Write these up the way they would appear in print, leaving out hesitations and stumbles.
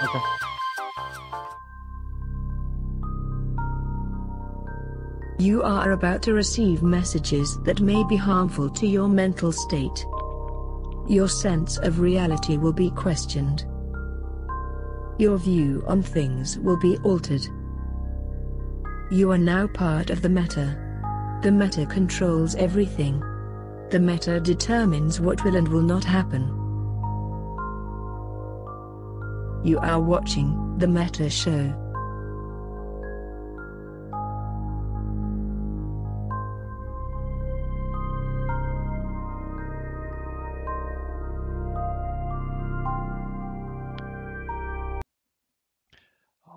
Okay. You are about to receive messages that may be harmful to your mental state. Your sense of reality will be questioned. Your view on things will be altered. You are now part of the meta. The meta controls everything. The meta determines what will and will not happen. You are watching the Metashow.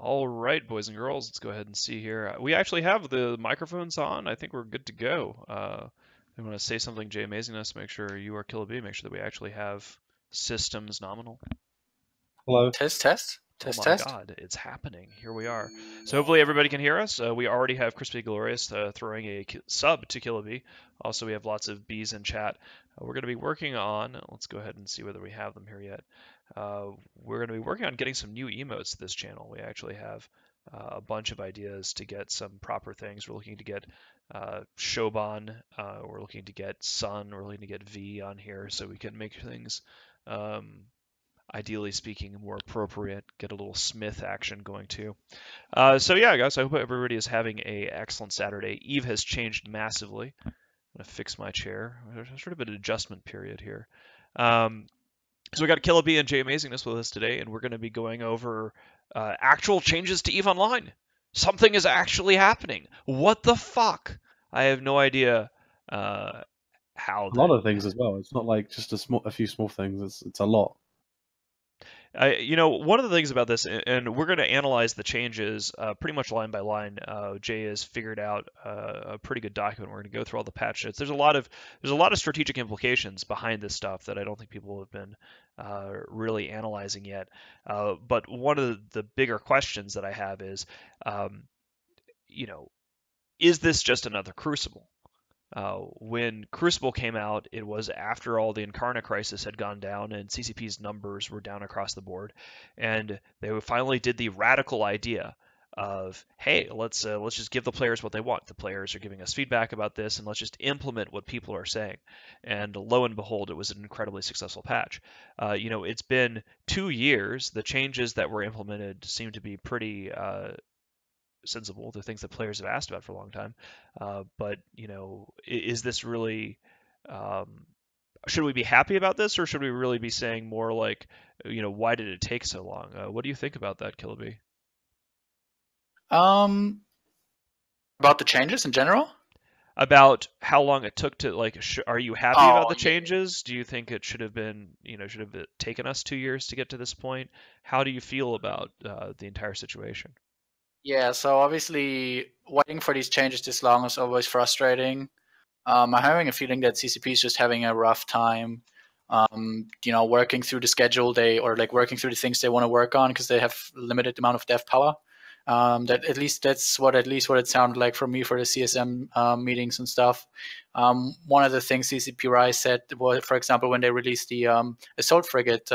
All right, boys and girls, let's go ahead and see here. We actually have the microphones on. I think we're good to go. I want to say something, Jay Amazingness. Make sure you are Killa B. Make sure that we actually have systems nominal. Hello. Test. Oh my God, it's happening. Here we are. So hopefully everybody can hear us. We already have Crispy Glorious throwing a sub to Killa B. Also, we have lots of Bs in chat. We're going to be working on, let's go ahead and see whether we have them here yet. We're going to be working on getting some new emotes to this channel. We actually have a bunch of ideas to get some proper things. We're looking to get Shoban, we're looking to get Sun, we're looking to get V on here so we can make things ideally speaking, more appropriate, get a little Smith action going too. So yeah, guys, I hope everybody is having a excellent Saturday. Eve has changed massively. I'm gonna fix my chair. There's sort of an adjustment period here. So we got Killa B and Jay Amazingness with us today, and we're going to be going over actual changes to EVE Online. Something is actually happening. What the fuck? I have no idea how. A lot of things as well. It's not like just a few small things. It's a lot. One of the things about this, and we're going to analyze the changes pretty much line by line. Jay has figured out a pretty good document. We're going to go through all the patch notes. There's a lot of strategic implications behind this stuff that I don't think people have been really analyzing yet. But one of the bigger questions that I have is, is this just another Crucible? When Crucible came out, it was after all the Incarnate crisis had gone down and CCP's numbers were down across the board, and they finally did the radical idea of, hey, let's just give the players what they want. The players are giving us feedback about this, and let's just implement what people are saying. And lo and behold, it was an incredibly successful patch. It's been 2 years. The changes that were implemented seem to be pretty sensible. They're things that players have asked about for a long time. But is this really? Should we be happy about this, or should we really be saying more like, why did it take so long? What do you think about that, Killa B? About the changes in general? About how long it took to are you happy about the changes? Do you think it should have been, should have taken us 2 years to get to this point? How do you feel about the entire situation? Yeah, so obviously waiting for these changes this long is always frustrating. I'm having a feeling that CCP is just having a rough time, working through the schedule working through the things they want to work on because they have limited amount of dev power. That's what it sounded like for me for the CSM meetings and stuff. One of the things CCP Rise said was, for example, when they released the assault frigate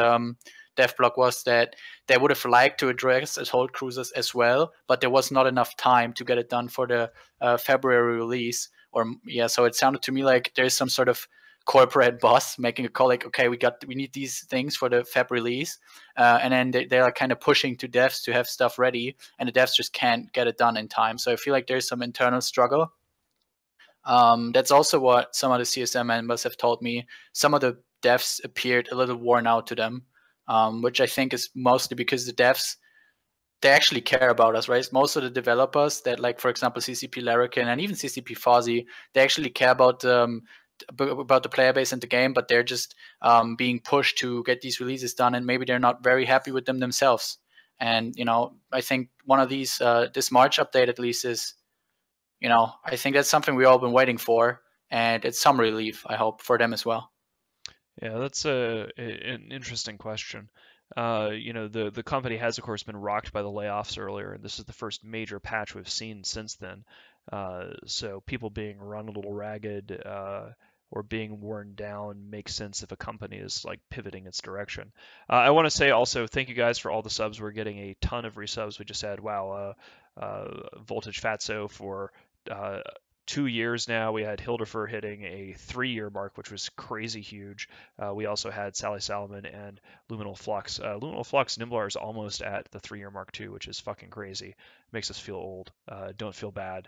dev block, was that they would have liked to address assault cruisers as well, but there was not enough time to get it done for the February release. So it sounded to me like there's some sort of corporate boss making a call like, okay, we need these things for the Feb release, and then they are kind of pushing to devs to have stuff ready, and the devs just can't get it done in time. So I feel like there's some internal struggle. That's also what some of the CSM members have told me. Some of the devs appeared a little worn out to them, which I think is mostly because the devs, they actually care about us, right? Most of the developers that, like, for example, CCP Larrikin and even CCP Fozzy, they actually care about the player base and the game, but they're just being pushed to get these releases done, and maybe they're not very happy with them themselves. And, I think one of these, this March update at least is, I think that's something we've all been waiting for, and it's some relief, I hope, for them as well. Yeah, that's an interesting question. The company has, of course, been rocked by the layoffs earlier, and this is the first major patch we've seen since then. So people being run a little ragged, or being worn down makes sense if a company is like pivoting its direction. I want to say also thank you guys for all the subs. We're getting a ton of resubs. We just had Voltage Fatso for 2 years now. We had Hildefer hitting a 3-year mark, which was crazy huge. We also had Sally Salomon and Luminal Flux. Luminal Flux Nimblar is almost at the 3-year mark too, which is fucking crazy. Makes us feel old. Don't feel bad,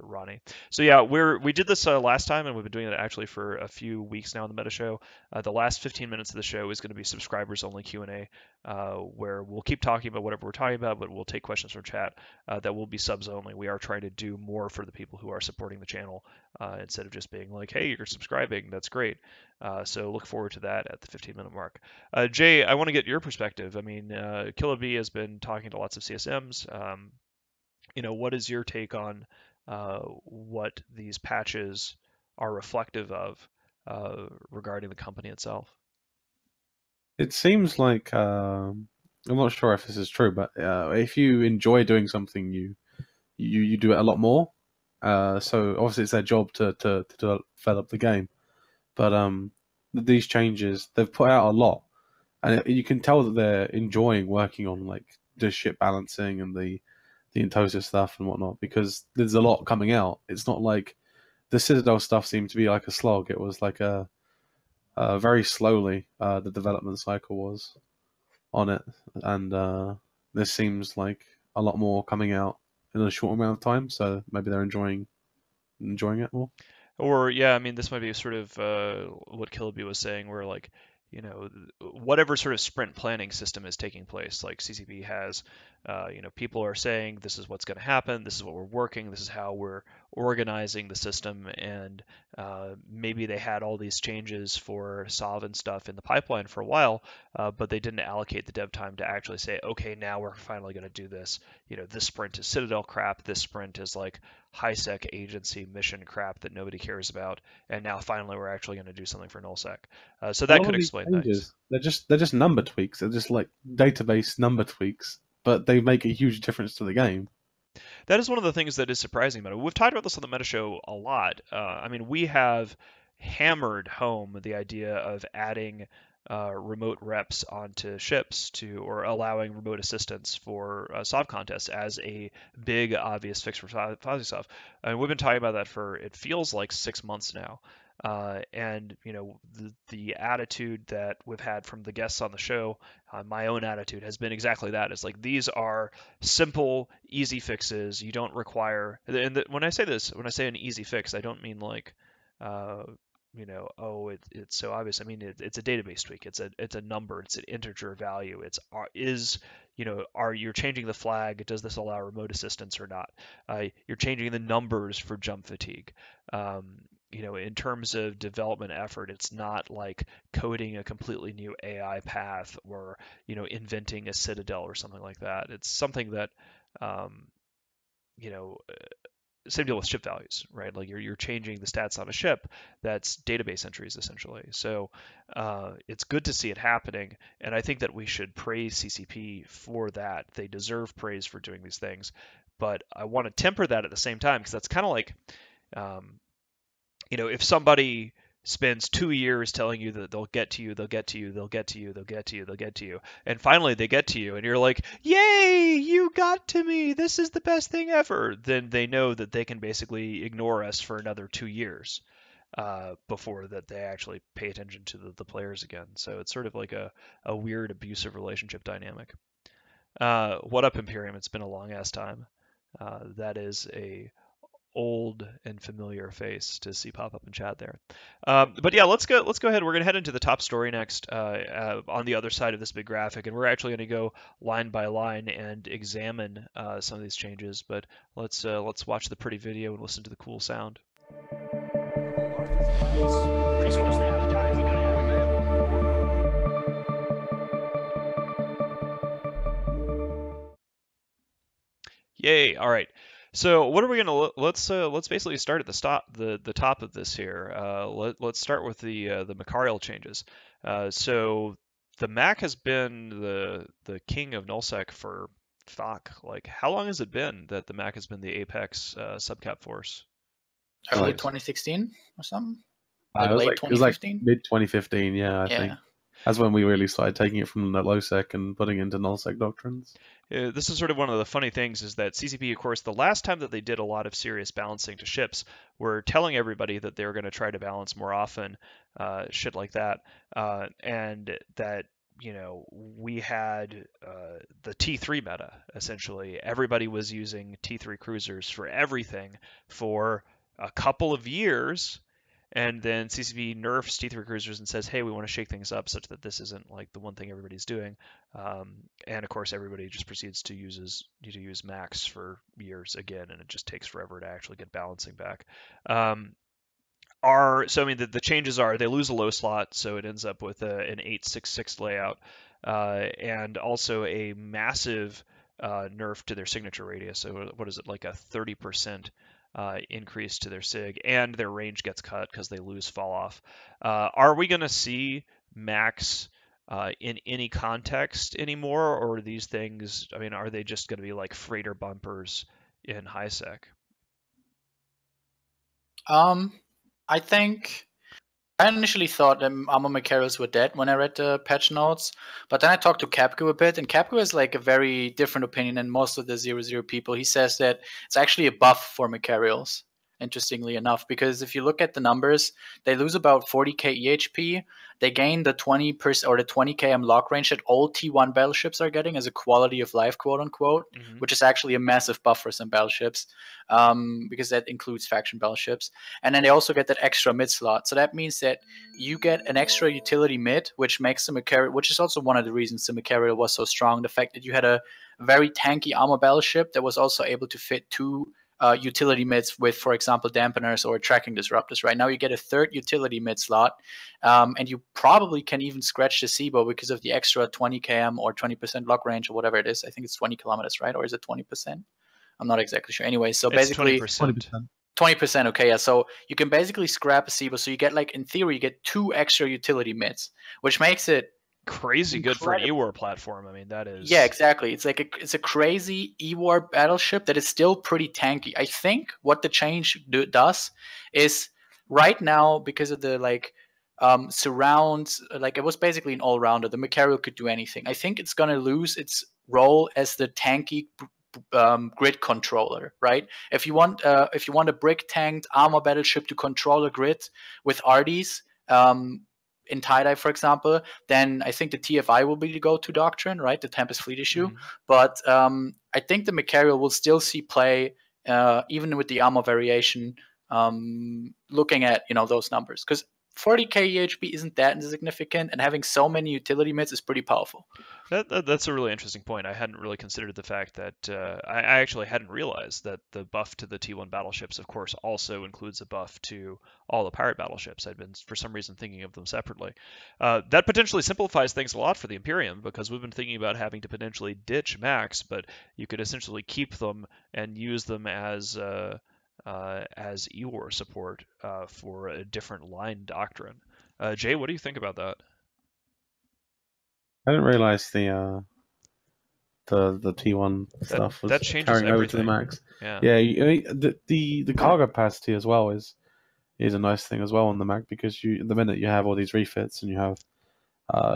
Ronnie. So yeah, we did this last time, and we've been doing it actually for a few weeks now in the Metashow. The last 15 minutes of the show is going to be subscribers only Q&A, where we'll keep talking about whatever we're talking about, but we'll take questions from chat. That will be subs only. We are trying to do more for the people who are supporting the channel instead of just being like, hey, you're subscribing, that's great. So look forward to that at the 15-minute mark. Jay, I want to get your perspective. I mean, Killer B has been talking to lots of CSMs. What is your take on what these patches are reflective of regarding the company itself? It seems like I'm not sure if this is true, but if you enjoy doing something, you do it a lot more. So obviously it's their job to develop the game, but these changes they've put out a lot, and you can tell that they're enjoying working on like the ship balancing and the Entosis stuff and whatnot, because there's a lot coming out. It's not like the Citadel stuff seemed to be like a slog. It was like a very slowly the development cycle was on it, and this seems like a lot more coming out in a short amount of time. So maybe they're enjoying it more. Or yeah, I mean, this might be sort of what Killaby was saying, where like, whatever sort of sprint planning system is taking place, like CCP has, people are saying this is what's going to happen, this is what we're working, this is how we're organizing the system, and maybe they had all these changes for Sov and stuff in the pipeline for a while, but they didn't allocate the dev time to actually say, okay, now we're finally going to do this. This sprint is Citadel crap, this sprint is like high-sec agency mission crap that nobody cares about, and now finally we're actually going to do something for nullsec. So that could explain things. They're just number tweaks. They're just like database number tweaks, but they make a huge difference to the game. That is one of the things that is surprising about it. We've talked about this on the Metashow a lot. I mean, we have hammered home the idea of adding remote reps onto ships or allowing remote assistance for Sov contests as a big obvious fix for Sov. And we've been talking about that for, it feels like 6 months now. And the attitude that we've had from the guests on the show, my own attitude has been exactly that. It's like, these are simple, easy fixes. You don't require, and when I say this, when I say an easy fix, I don't mean like, it's so obvious. I mean, it's a database tweak. It's a number. It's an integer value. Are you changing the flag? Does this allow remote assistance or not? You're changing the numbers for jump fatigue. In terms of development effort, it's not like coding a completely new AI path or, inventing a citadel or something like that. It's something that, same deal with ship values, right? Like you're changing the stats on a ship. That's database entries essentially. So it's good to see it happening, and I think that we should praise CCP for that. They deserve praise for doing these things, but I want to temper that at the same time, because that's kind of like, if somebody spends 2 years telling you that they'll get to you, they'll get to you, they'll get to you, they'll get to you, they'll get to you, and finally they get to you, and you're like, yay, you got to me, this is the best thing ever, then they know that they can basically ignore us for another 2 years before that they actually pay attention to the players again. So it's sort of like a weird abusive relationship dynamic. What up, Imperium? It's been a long ass time. That is a old and familiar face to see pop up in chat there. But yeah, let's go ahead. We're gonna head into the top story next on the other side of this big graphic, and we're actually gonna go line by line and examine some of these changes. But let's watch the pretty video and listen to the cool sound. Yay! All right. So what are we gonna let's basically start at the top of this here. Let's start with the Machariel changes. So the Mac has been the king of nullsec for like how long has it been that the Mac has been the apex subcap force? Early 2016 or something. like late It was like 2015. mid 2015, yeah, I Yeah. think. That's when we really started taking it from the low sec and putting it into null sec doctrines. This is sort of one of the funny things is that CCP, of course, the last time that they did a lot of serious balancing to ships, were telling everybody that they were going to try to balance more often, shit like that, and that we had the T3 meta essentially. Everybody was using T3 cruisers for everything for a couple of years, and then CCP nerfs T3 cruisers and says, hey, we want to shake things up such that this isn't like the one thing everybody's doing. And of course, everybody just proceeds to use Max for years again, and it just takes forever to actually get balancing back. So I mean the changes are they lose a low slot, so it ends up with an 866 layout, and also a massive nerf to their signature radius. So what is it, like a 30% increase to their sig, and their range gets cut because they lose fall off. Are we going to see Max in any context anymore, or are these things? I mean, are they just going to be like freighter bumpers in high sec? I think I initially thought Armor Machariels were dead when I read the patch notes, but then I talked to Capco a bit, and Capco has like a very different opinion than most of the 0-0 people. He says that it's actually a buff for Machariels, interestingly enough, because if you look at the numbers, they lose about 40k EHP. They gain the 20% or the 20 km lock range that all T1 battleships are getting as a quality of life, quote unquote, which is actually a massive buff for some battleships, because that includes faction battleships. And then they also get that extra mid slot. So that means that you get an extra utility mid, which makes the Machariel, which is also one of the reasons the Machariel was so strong. The fact that you had a very tanky armor battleship that was also able to fit two utility mids with, for example, dampeners or tracking disruptors. Right now, you get a third utility mid slot, and you probably can even scratch the SIBO because of the extra 20 km or 20% lock range or whatever it is. I think it's 20 kilometers, right? Or is it 20%? I'm not exactly sure. Anyway, so It's basically 20%. 20%. Okay, yeah. So you can basically scrap a SIBO. So you get, like, in theory, you get two extra utility mids, which makes it Crazy good for an E-War platform. I mean, that is. Yeah, exactly. It's like it's a crazy E-War battleship that is still pretty tanky. I think what the change does is right now, because of the surrounds, like it was basically an all-rounder. The Machariel could do anything. I think it's gonna lose its role as the tanky grid controller, right? If you want a brick tanked armor battleship to control a grid with RDs, in tie-dye, for example, then I think the TFI will be the go-to doctrine, right? The Tempest Fleet issue. But I think the Machariel will still see play, even with the armor variation, looking at those numbers. Because 40k EHP isn't that insignificant, and having so many utility mids is pretty powerful. That's a really interesting point. I hadn't really considered the fact that I actually hadn't realized that the buff to the T1 battleships, of course, also includes a buff to all the pirate battleships. I'd been, for some reason, thinking of them separately. That potentially simplifies things a lot for the Imperium, because we've been thinking about having to potentially ditch Max, but you could essentially keep them and use them as E-War support for a different line doctrine. Jay, what do you think about that? I didn't realize the T1 stuff was that changes carrying over to the everything. Max. Yeah. Yeah, the cargo capacity as well is a nice thing as well on the Mac, because the minute you have all these refits and you have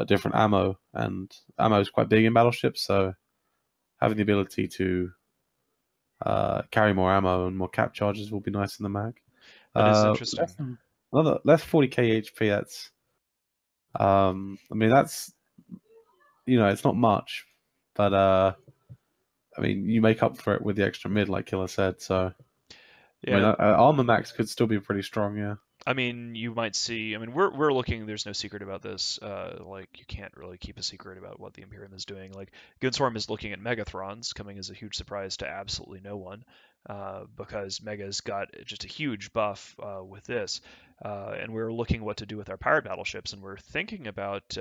different ammo, and ammo is quite big in battleships, so having the ability to carry more ammo and more cap charges will be nice in the Mac. That is interesting. Less 40k HP. That's I mean, that's it's not much, but I mean, you make up for it with the extra mid, like Killer said. So Yeah. I mean, Armor Max could still be pretty strong. Yeah. I mean, you might see. I mean, we're looking. There's no secret about this. Like, you can't really keep a secret about what the Imperium is doing. Like, Gunstorm is looking at Megathrons, coming as a huge surprise to absolutely no one, because Mega's got just a huge buff with this. And we're looking what to do with our pirate battleships, and we're thinking about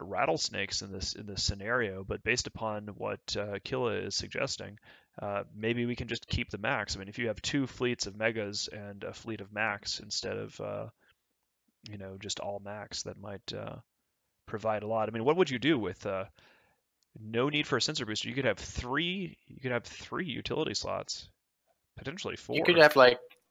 rattlesnakes in this scenario. But based upon what Killa is suggesting, maybe we can just keep the Max. I mean, if you have two fleets of Megas and a fleet of Max instead of just all Max, that might provide a lot. I mean, what would you do with no need for a sensor booster? You could have three. You could have three utility slots, potentially four. You could have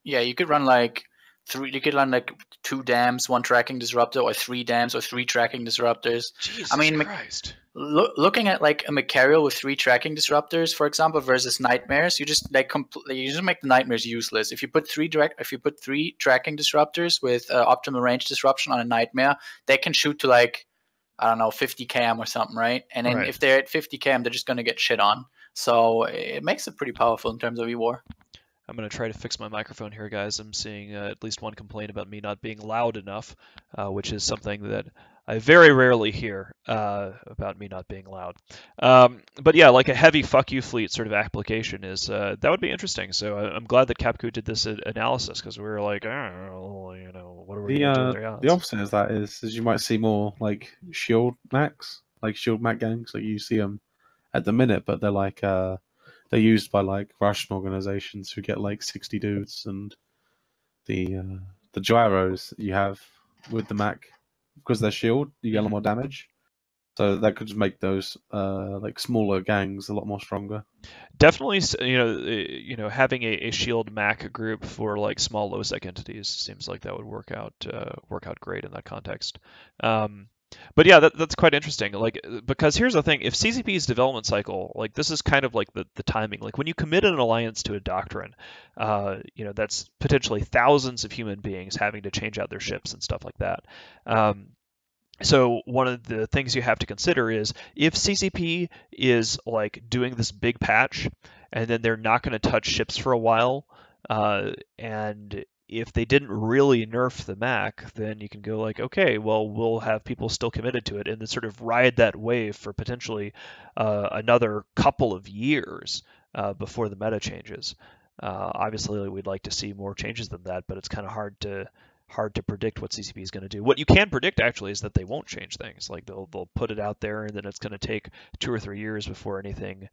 you could run like You could land like 2 dams, 1 tracking disruptor, or 3 dams or 3 tracking disruptors. Jesus I mean, Christ. looking at like a Machariel with 3 tracking disruptors, for example, versus nightmares, you just like you just make the nightmares useless. If you put 3 tracking disruptors with optimal range disruption on a nightmare, they can shoot to like, I don't know, 50 cam or something, right? And then if they're at 50 cam, they're just gonna get shit on. So it makes it pretty powerful in terms of E-War. I'm going to try to fix my microphone here, guys. I'm seeing at least one complaint about me not being loud enough, which is something that I very rarely hear about me not being loud. But yeah, like a heavy fuck you fleet sort of application is that would be interesting. So I'm glad that Capco did this analysis because we were like, oh, you know, what are we going to do with the odds? The opposite of that is you might see more like shield max, like shield mac gangs. Like you see them at the minute, but they're like they're used by like Russian organizations who get like 60 dudes, and the gyros you have with the Mac, because they're shield, you get a lot more damage. So that could just make those like smaller gangs a lot more stronger. Definitely, having a shield Mac group for like small low sec entities seems like that would work out great in that context. But yeah, that's quite interesting. Like, because here's the thing: if CCP's development cycle, like this is kind of like the timing. Like when you commit an alliance to a doctrine, that's potentially thousands of human beings having to change out their ships and stuff like that. So one of the things you have to consider is if CCP is like doing this big patch and then they're not going to touch ships for a while, and if they didn't really nerf the Mac, then you can go like, okay, well, we'll have people still committed to it and then sort of ride that wave for potentially another couple of years before the meta changes. Obviously, we'd like to see more changes than that, but it's kind of hard to predict what CCP is going to do. What you can predict actually is that they won't change things. Like they'll put it out there, and then it's going to take 2 or 3 years before anything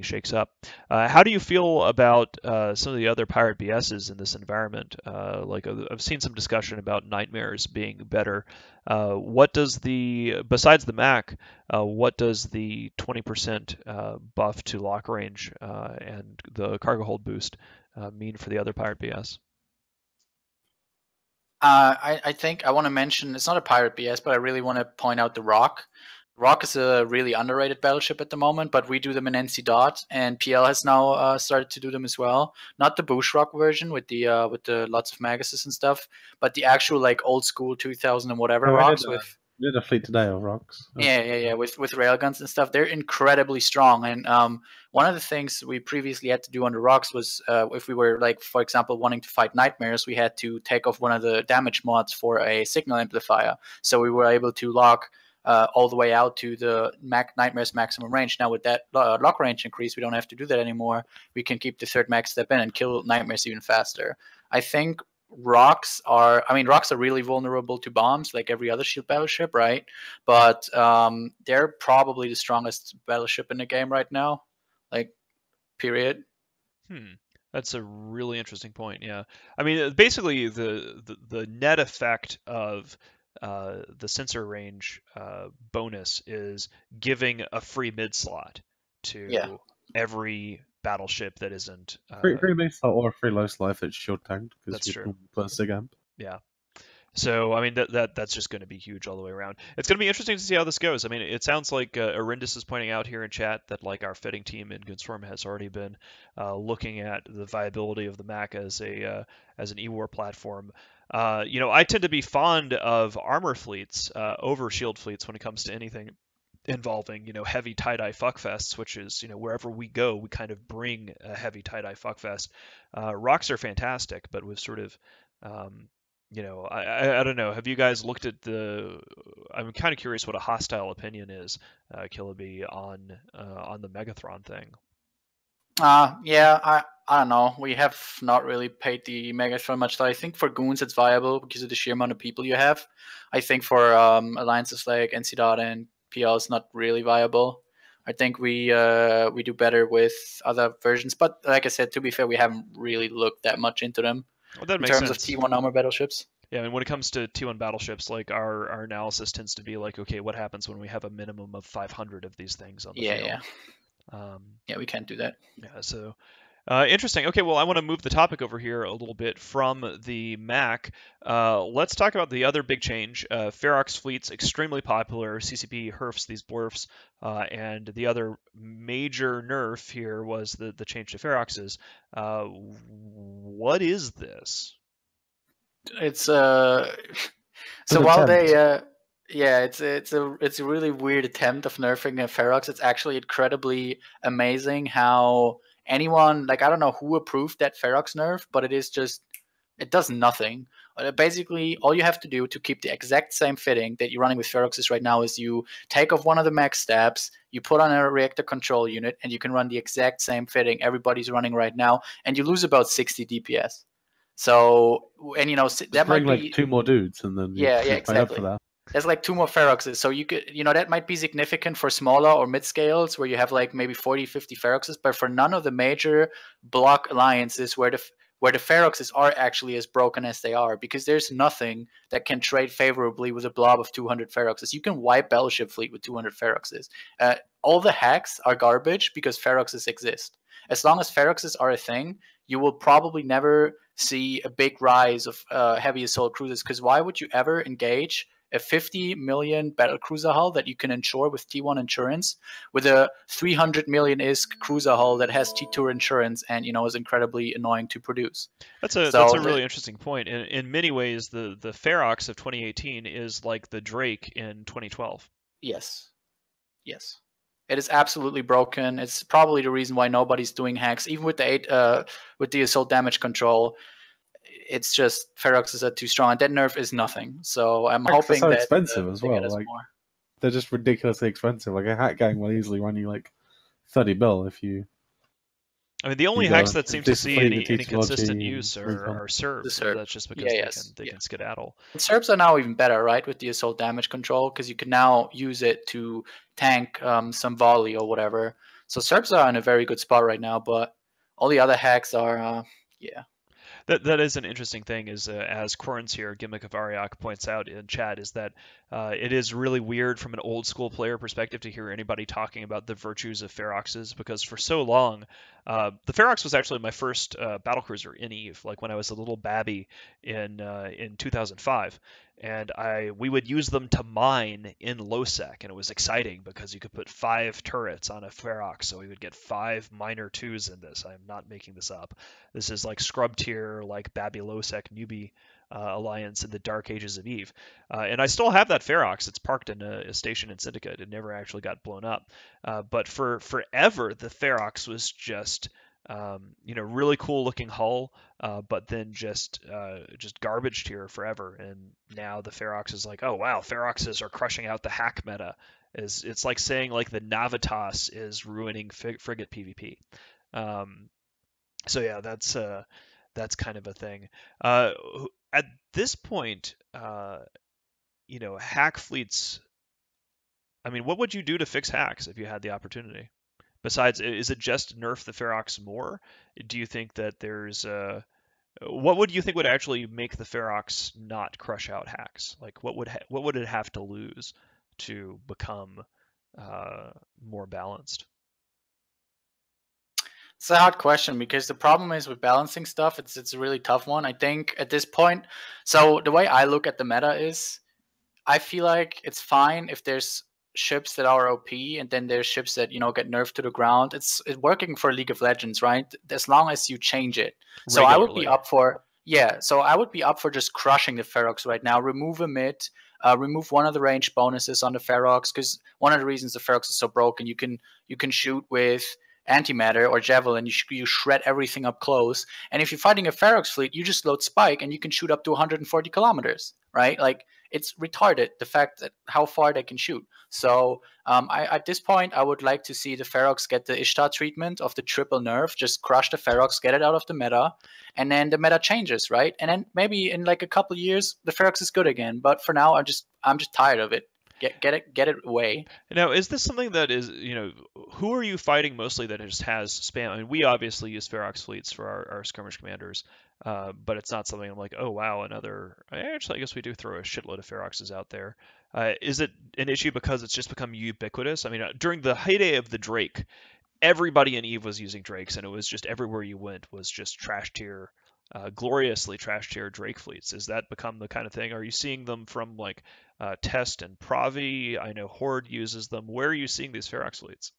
shakes up. How do you feel about some of the other pirate BSs in this environment? Like I've seen some discussion about nightmares being better. Besides the Mac, what does the 20% buff to lock range and the cargo hold boost mean for the other pirate BS? I think I want to mention, it's not a pirate BS, but I really want to point out the Rock. Rock is a really underrated battleship at the moment, but we do them in NC Dot, and PL has now started to do them as well. Not the Bush Rock version with the lots of Maguses and stuff, but the actual like old school 2000 and whatever rocks with. We did a fleet today of rocks. Yeah, with railguns and stuff. They're incredibly strong. And one of the things we previously had to do on the rocks was if we were like, for example, wanting to fight nightmares, we had to take off one of the damage mods for a signal amplifier. So we were able to lock all the way out to the nightmares maximum range. Now with that lock range increase, we don't have to do that anymore. We can keep the third max step in and kill nightmares even faster. I think rocks are really vulnerable to bombs like every other shield battleship, right? But they're probably the strongest battleship in the game right now, like, period. That's a really interesting point. Yeah, I mean, basically the net effect of the sensor range bonus is giving a free mid slot to every battleship that isn't free mid slot or free low slot if it's shield tanked, because that's you true. can put a sig amp. Yeah. So I mean that's just going to be huge all the way around. It's going to be interesting to see how this goes. I mean, it sounds like Arindis is pointing out here in chat that like our fitting team in Gunstorm has already been looking at the viability of the Mac as an E-war platform. I tend to be fond of armor fleets over shield fleets when it comes to anything involving heavy tie-dye fuckfests, which is wherever we go we kind of bring a heavy tie-dye fuckfest. Rocks are fantastic, but we've sort of I don't know. Have you guys looked at I'm kind of curious what a hostile opinion is, Killaby, on the Megathron thing. I don't know. We have not really paid the Megathron much thought. I think for Goons it's viable because of the sheer amount of people you have. I think for alliances like NC Dot and PL it's not really viable. I think we do better with other versions, but like I said, to be fair, we haven't really looked that much into them. Well, that in makes terms sense. of T1 armor battleships. Yeah, I mean, when it comes to T1 battleships, like our analysis tends to be like, okay, what happens when we have a minimum of 500 of these things on the field? Yeah, we can't do that. Yeah, so Interesting. Okay, well, I want to move the topic over here a little bit from the Mac. Let's talk about the other big change. Ferox fleets extremely popular. CCP herfs these blurfs, and the other major nerf here was the change to Feroxes. What is this? It's It's so an while they attempt. yeah, it's a really weird attempt of nerfing a Ferox. It's actually incredibly amazing how anyone, like, I don't know who approved that Ferox nerf, but it is just, it does nothing. Basically, all you have to do to keep the exact same fitting that you're running with Feroxes right now is you take off one of the max steps, you put on a reactor control unit, and you can run the exact same fitting everybody's running right now, and you lose about 60 DPS. So, and Just that bring might like be, 2 more dudes, and then yeah, you've made up for exactly. that. There's like 2 more Feroxes. So you could, that might be significant for smaller or mid scales where you have like maybe 40, 50 Feroxes, but for none of the major block alliances where the Feroxes are actually as broken as they are, because there's nothing that can trade favorably with a blob of 200 Feroxes. You can wipe Battleship Fleet with 200 Feroxes. All the hacks are garbage because Feroxes exist. As long as Feroxes are a thing, you will probably never see a big rise of heavy assault cruisers, because why would you ever engage a 50 million battle cruiser hull that you can insure with T1 insurance with a 300 million ISK cruiser hull that has T2 insurance and is incredibly annoying to produce. That's So a really interesting point. In many ways, the Ferox of 2018 is like the Drake in 2012. yes, yes, it is absolutely broken. It's probably the reason why nobody's doing hacks, even with with the assault damage control. It's just Feroxes are too strong, and that nerf is nothing. So I'm Hacks are hoping so that expensive as they get well. us Like more. they're just ridiculously expensive. Like a hack gang will easily run you like 30 bill if I mean, the you only hacks go that seem to this see fleet, the any consistent technology, and use recon. are The Serbs. Serb. That's just Yeah, because yes, they yeah. can skedaddle. Serbs are now even better, right, with the assault damage control, because you can now use it to tank some volley or whatever. So Serbs are in a very good spot right now, but all the other hacks are, yeah. That is an interesting thing, is as Corns here, Gimmick of Ariak, points out in chat, is that it is really weird from an old school player perspective to hear anybody talking about the virtues of Feroxes, because for so long, the Ferox was actually my first battlecruiser in Eve, like when I was a little babby in 2005. And we would use them to mine in Lowsec, and it was exciting because you could put 5 turrets on a Ferox, so we would get 5 minor 2s in this. I'm not making this up. This is like scrub tier, like Babylosec newbie alliance in the dark ages of Eve. And I still have that Ferox. It's parked in a station in Syndicate. It never actually got blown up. But for forever, the Ferox was just really cool looking hull, but then just garbage tier forever. And now the Ferox is like, oh wow, Feroxes are crushing out the hack meta. It's like saying like the Navitas is ruining frigate PvP. So yeah, that's kind of a thing. Uh, at this point, hack fleets. I mean, what would you do to fix hacks if you had the opportunity? Besides, is it just nerf the Ferox more? Do you think that there's what would you think would actually make the Ferox not crush out hacks? Like, what would it have to lose to become more balanced? It's a hard question, because the problem is with balancing stuff, it's a really tough one. I think at this point, so the way I look at the meta is, I feel like it's fine if there's ships that are OP and then there's ships that get nerfed to the ground. It's working for League of Legends, right? As long as you change it. So I would be Regularly. up for, yeah. So I would be up for just crushing the Ferox right now. Remove a mid. Remove one of the range bonuses on the Ferox, because one of the reasons the Ferox is so broken, you can shoot with antimatter or javelin. You shred everything up close. And if you're fighting a Ferox fleet, you just load spike and you can shoot up to 140 kilometers, right? Like, it's retarded, the fact that how far they can shoot. So at this point, I would like to see the Ferox get the Ishtar treatment of the triple nerf. Just crush the Ferox, get it out of the meta, and then the meta changes, right? And then maybe in like a couple years, the Ferox is good again. But for now, I'm just tired of it. Get it away. Now, is this something that is, who are you fighting mostly that just has spam? I mean, we obviously use Ferox fleets for our skirmish commanders, but it's not something I'm like, oh wow, another. Actually, I guess we do throw a shitload of Feroxes out there. Is it an issue because it's just become ubiquitous? I mean, during the heyday of the Drake, everybody in Eve was using Drakes, and it was just everywhere you went was just trash tier, gloriously trash tier Drake fleets. Has that become the kind of thing? Are you seeing them from like Test and Pravi? I know Horde uses them. Where are you seeing these Ferox fleets?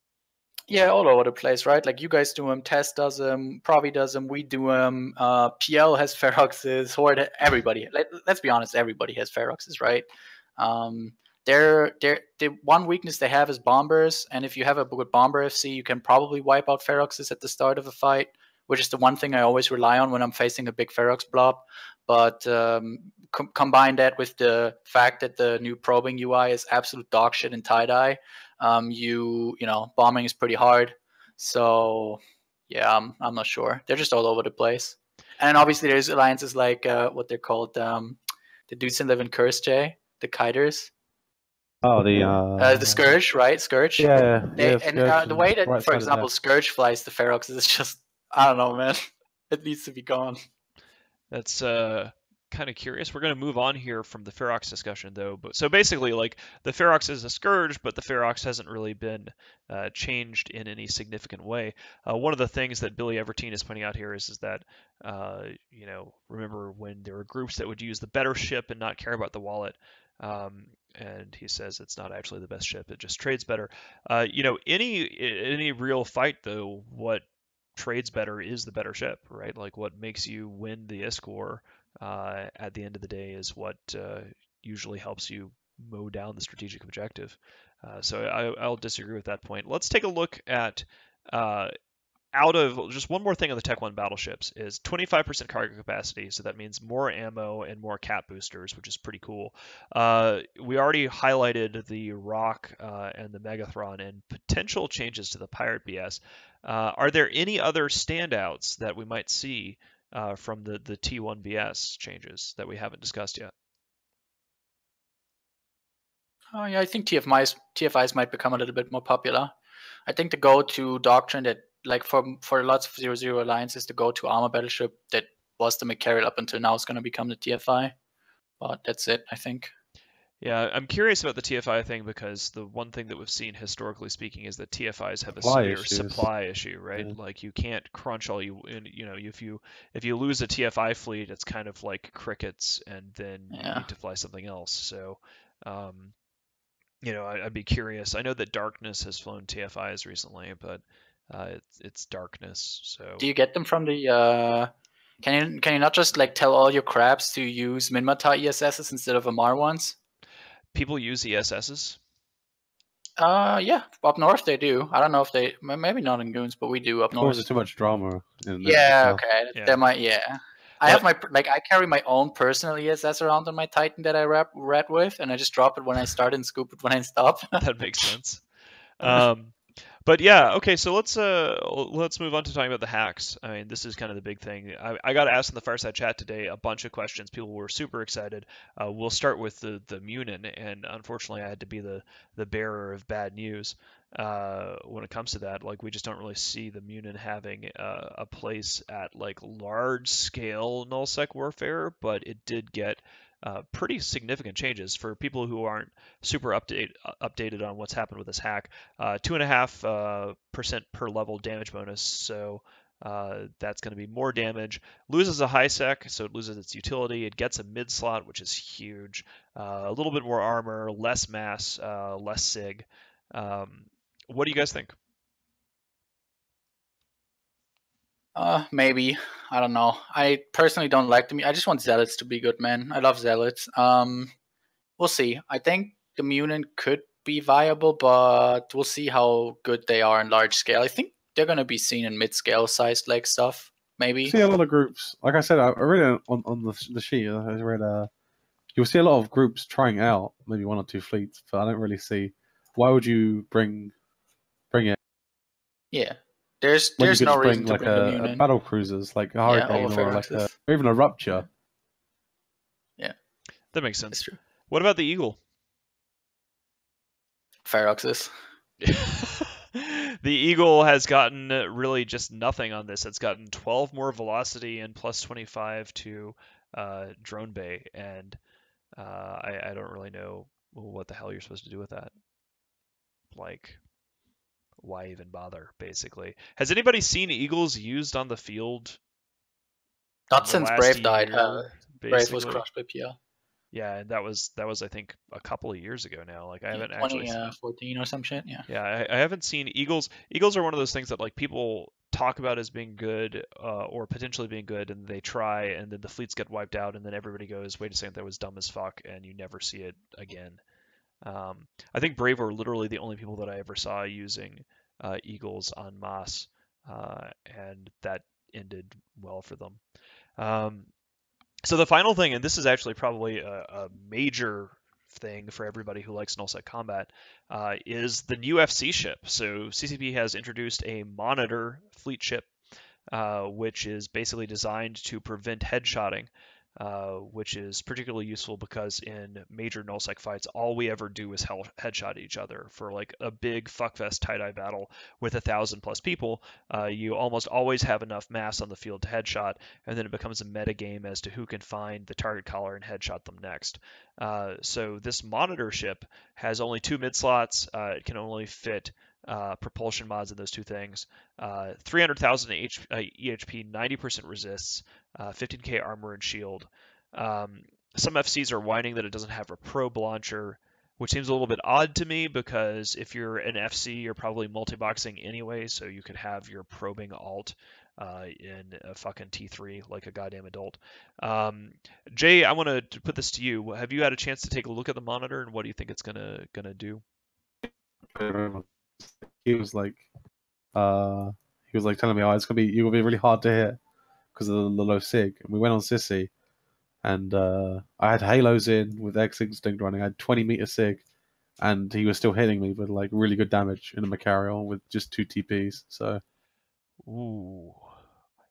Yeah, all over the place, right? Like you guys do them, Test does them, Pravi does them, we do them. PL has Feroxes, Horde, everybody. Let's be honest, everybody has Feroxes, right? Um, the one weakness they have is bombers, and if you have a good bomber FC, you can probably wipe out Feroxes at the start of a fight, which is the one thing I always rely on when I'm facing a big Ferox blob. But combine that with the fact that the new probing UI is absolute dog shit in tie-dye. You know, bombing is pretty hard. So yeah, I'm not sure. They're just all over the place. And then obviously there's alliances like what they're called, the dudes that live in Curse J, the Kiters. Oh, The Scourge, right? Scourge. yeah, They and Scourge the way that, right for side of example, death. Scourge flies the Ferox is just, I don't know, man. It needs to be gone. That's kind of curious. We're going to move on here from the Ferox discussion, though. But so basically, like the Ferox is a scourge, but the Ferox hasn't really been changed in any significant way. One of the things that Billy Evertine is pointing out here is that you know, remember when there were groups that would use the better ship and not care about the wallet. And he says it's not actually the best ship; it just trades better. You know, any real fight though, what trades better is the better ship, right? Like what makes you win the ISK war at the end of the day is what usually helps you mow down the strategic objective. So I'll disagree with that point. Let's take a look at uh, out of just one more thing on the Tech 1 battleships is 25% cargo capacity, so that means more ammo and more cap boosters, which is pretty cool. We already highlighted the Rock and the Megathron and potential changes to the Pirate BS. Are there any other standouts that we might see from the T1 BS changes that we haven't discussed yet? Oh yeah, I think TFIs might become a little bit more popular. I think the go-to doctrine that, like for lots of 0-0 alliances, the go-to armor battleship that was the Machariel up until now is going to become the TFI. But that's it, I think. Yeah, I'm curious about the TFI thing because the one thing that we've seen historically speaking is that TFIs have a Supply severe issues. supply issue, right? Yeah. Like you can't crunch all you know, if you lose a TFI fleet, it's kind of like crickets, and then you Yeah. need to fly something else. So, um, you know, I'd be curious. I know that Darkness has flown TFIs recently, but it's Darkness, so Do you get them from the? Can you not just like tell all your crabs to use Minmata ESSs instead of Amar ones? people use ESSs. Yeah, up north they do. I don't know if they, maybe not in Goons, but we do up Causes north. too much drama in the Yeah, south. okay, Yeah. that might, yeah. I Well, have I carry my own personal ESS around on my Titan that I rat with, and I just drop it when I start and scoop it when I stop. that makes sense. Um, but yeah, okay, so let's move on to talking about the hacks. I mean, this is kind of the big thing. I got asked in the Fireside Chat today a bunch of questions. People were super excited. We'll start with the Munin, and unfortunately, I had to be the bearer of bad news when it comes to that. Like, we just don't really see the Munin having a place at like large scale nullsec warfare, but it did get pretty significant changes for people who aren't super updated on what's happened with this hack. 2.5% per level damage bonus, so that's going to be more damage. Loses a high sec, so it loses its utility. It gets a mid slot, which is huge. A little bit more armor, less mass, less sig. What do you guys think? Maybe. I don't know. I personally don't like them. I just want Zealots to be good, man. I love Zealots. We'll see. I think the Munin could be viable, but we'll see how good they are in large scale. I think they're gonna be seen in mid-scale sized like stuff. Maybe. See a lot of groups. Like I said, I read it on the sheet. I read you'll see a lot of groups trying out maybe one or two fleets, but I don't really see why would you bring it Yeah. when you There's could no just reason bring to like bring the a Munin. battle cruisers like a Yeah, Hurricane over or like Feroxes. or even a Rupture. Yeah, That makes that's sense. true. What about the Eagle? Feroxes. The Eagle has gotten really just nothing on this. It's gotten 12 more velocity and plus 25 to drone bay, and I don't really know what the hell you're supposed to do with that. Like, why even bother, basically. Has anybody seen eagles used on the field Not in the since last Brave died. year, Brave was basically? crushed by PL. Yeah, and that was I think a couple of years ago now. Like I Yeah, haven't actually 2014 or some shit. Yeah. Yeah, I haven't seen eagles. Eagles are one of those things that like people talk about as being good or potentially being good, and they try, and then the fleets get wiped out, and then everybody goes, "Wait a second, that was dumb as fuck," and you never see it again. I think Brave are literally the only people that I ever saw using eagles on Moss, and that ended well for them. Um, so the final thing, and this is actually probably a major thing for everybody who likes nullsec combat, is the new FC ship. So CCP has introduced a monitor fleet ship, which is basically designed to prevent headshotting, which is particularly useful because in major nullsec fights, all we ever do is headshot each other. For like a big fuckfest tie-dye battle with 1,000+ people, you almost always have enough mass on the field to headshot, and then it becomes a meta game as to who can find the target collar and headshot them next. So this monitor ship has only 2 mid slots. It can only fit propulsion mods in those 2 things. 300,000 EHP, 90% resists, 15k armor and shield. Some FCs are whining that it doesn't have a probe launcher, which seems a little bit odd to me because if you're an FC, you're probably multi-boxing anyway, so you could have your probing alt in a fucking T3 like a goddamn adult. Jay, I want to put this to you. Have you had a chance to take a look at the monitor, and what do you think it's gonna do? He was like, telling me, "Oh, you're gonna be really hard to hit because of the low sig." And we went on Sissy, and I had halos in with X Instinct running. I had 20 meter sig, and he was still hitting me with like really good damage in a Machariel with just 2 TPs. So, Ooh.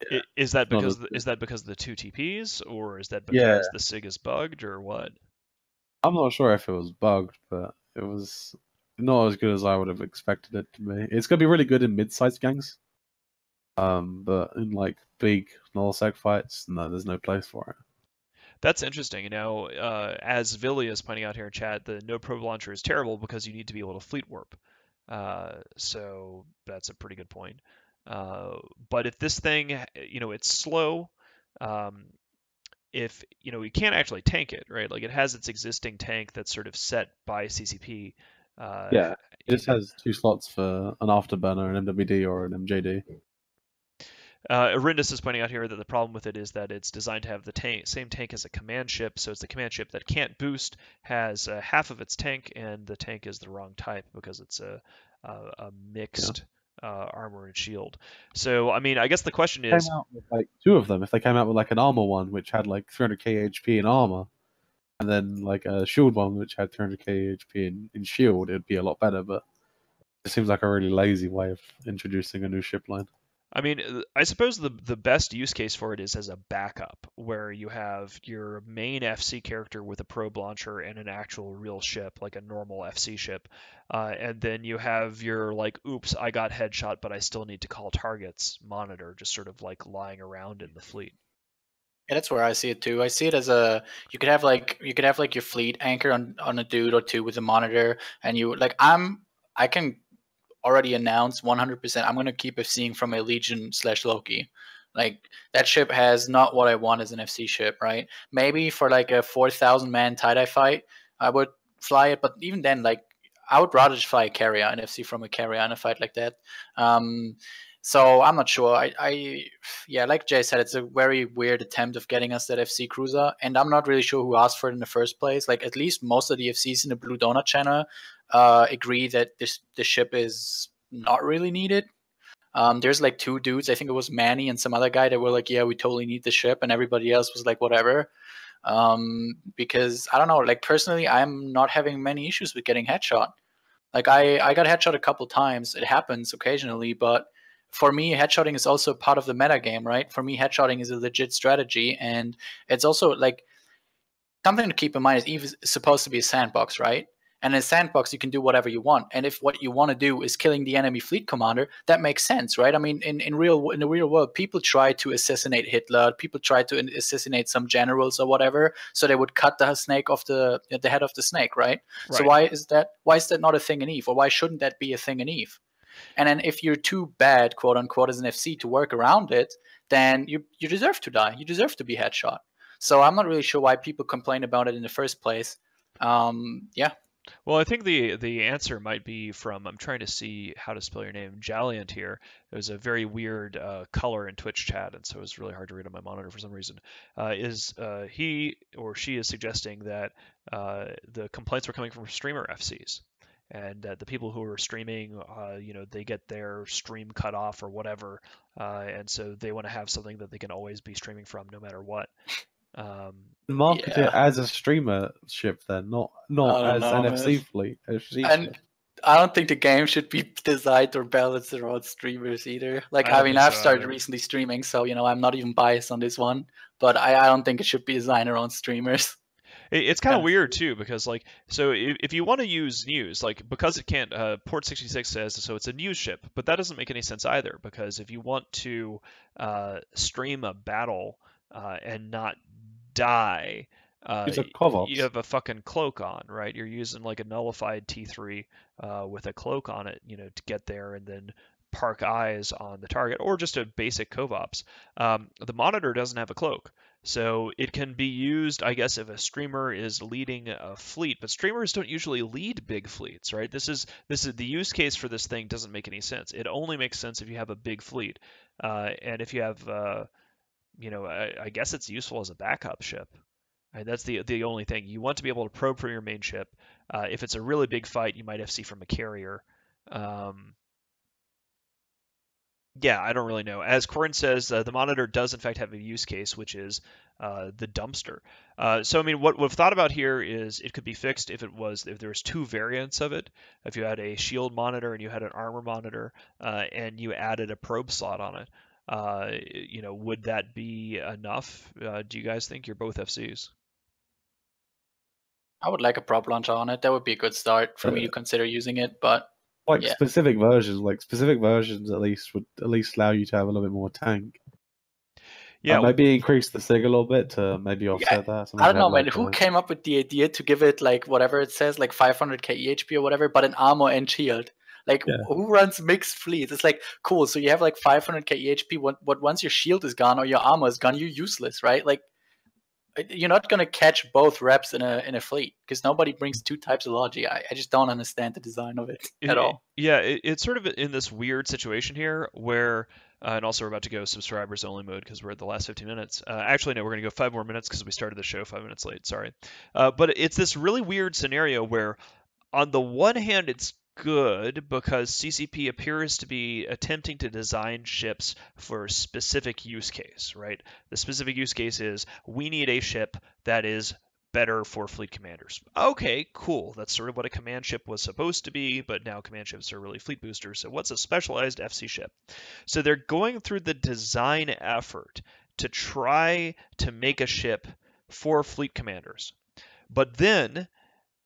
yeah, Is that not because as is that because of the 2 TPs, or is that yeah. because the SIG is bugged, or what? I'm not sure if it was bugged, but it was not as good as I would have expected it to be. It's gonna be really good in mid-sized gangs, but in like big nullsec fights, no, there's no place for it. That's interesting. As Villy is pointing out here in chat, the no probe launcher is terrible because you need to be able to fleet warp. So that's a pretty good point. But if this thing, it's slow. Um, if you can't actually tank it, right? Like it has its existing tank that's sort of set by CCP. Yeah, it You just know, has 2 slots for an afterburner, an MWD, or an MJD. Arindus is pointing out here that the problem with it is that it's designed to have the same tank as a command ship, so it's the command ship that can't boost, has half of its tank, and the tank is the wrong type because it's a mixed armor and shield. So, I mean, I guess the question Came is, out with like 2 of them. If they came out with like an armor one, which had like 300k HP in armor, and then like a shield one, which had 300k HP in shield, it'd be a lot better. But it seems like a really lazy way of introducing a new ship line. I mean, I suppose the best use case for it is as a backup, where you have your main FC character with a probe launcher and an actual real ship, like a normal FC ship, and then you have your like, oops, I got headshot, but I still need to call targets monitor, just sort of like lying around in the fleet. Yeah, that's where I see it too. I see it as you could have like your fleet anchor on a dude or 2 with a monitor, and I can already announced 100%. I'm going to keep seeing from a Legion/Loki. Like that ship has not what I want as an FC ship, right? Maybe for like a 4,000 man tie-dye fight, I would fly it, but even then, like I would rather just fly a carrier, an FC from a carrier in a fight like that. So I'm not sure. Yeah, like Jay said, it's a very weird attempt of getting us that FC cruiser, and I'm not really sure who asked for it in the first place. Like at least most of the FCs in the Blue Donut channel agree that the ship is not really needed. There's like 2 dudes, I think it was Manny and some other guy, that were like, yeah, we totally need the ship, and everybody else was like, whatever. Because I don't know, like personally, I'm not having many issues with getting headshot. Like I got headshot a couple times. It happens occasionally, but for me, headshotting is also part of the meta game, right? For me, headshotting is a legit strategy, and it's also like something to keep in mind is Eve is supposed to be a sandbox, right? And in a sandbox, you can do whatever you want. And if what you want to do is killing the enemy fleet commander, that makes sense, right? I mean, in the real world, people try to assassinate Hitler. People try to assassinate some generals or whatever, so they would cut the snake off the head of the snake, right? So Right. why is that not a thing in Eve, or why shouldn't that be a thing in Eve? And then if you're too bad, quote unquote, as an FC to work around it, then you deserve to die. You deserve to be headshot. So I'm not really sure why people complain about it in the first place. Yeah. Well, I think the answer might be from, I'm trying to see how to spell your name, Jaliant here. There's a very weird color in Twitch chat, and so it's really hard to read on my monitor for some reason. He or she is suggesting that the complaints were coming from streamer FCs, and that the people who are streaming, they get their stream cut off or whatever, and so they want to have something that they can always be streaming from no matter what. Market it as a streamer ship then, not I don't as know, an FC man. fleet. FC And ship. I don't think the game should be designed or balanced around streamers either. Like, I don't I mean, think I've so started either. recently streaming, so, I'm not even biased on this one. But I don't think it should be designed around streamers. It's kind of Kind of weird too, because like, so if you want to use news, like, because it can't, Port 66 says so it's a news ship, but that doesn't make any sense either, because if you want to stream a battle and not die, It's a CovOps. you have a fucking cloak on, right? You're using like a nullified T3 with a cloak on it, to get there and then park eyes on the target, or just a basic CovOps. The monitor doesn't have a cloak. So it can be used, I guess, if a streamer is leading a fleet, but streamers don't usually lead big fleets, right? This is the use case for this thing doesn't make any sense. It only makes sense if you have a big fleet, and if you have, I guess it's useful as a backup ship. Right? That's the only thing. You want to be able to probe from your main ship. If it's a really big fight, you might FC from a carrier. Yeah, I don't really know. As Corin says, the monitor does in fact have a use case, which is the dumpster. So I mean, what we've thought about here is it could be fixed if there was two variants of it. If you had a shield monitor and you had an armor monitor, and you added a probe slot on it, would that be enough? Do you guys think? You're both FCs? I would like a prop launcher on it. That would be a good start for me to consider using it. But yeah. Specific versions at least would at least allow you to have a little bit more tank. Yeah, maybe increase the sig a little bit to maybe offset that. I don't know, man. Who came up with the idea to give it like whatever it says, like 500k EHP or whatever, but an armor and shield? Like, who runs mixed fleets? It's like, cool. So you have like 500k EHP. What once your shield is gone or your armor is gone, you're useless, right? Like, you're not gonna catch both reps in a fleet because nobody brings two types of logic. I just don't understand the design of it at all. Yeah, it's sort of in this weird situation here where. And also, we're about to go subscribers only mode because we're at the last 15 minutes. Actually, no, we're going to go 5 more minutes because we started the show 5 minutes late. Sorry. But it's this really weird scenario where, on the one hand, it's good because CCP appears to be attempting to design ships for a specific use case, right? The specific use case is we need a ship that is better for fleet commanders. Okay, cool. That's sort of what a command ship was supposed to be, but now command ships are really fleet boosters. So what's a specialized FC ship? So they're going through the design effort to try to make a ship for fleet commanders. But then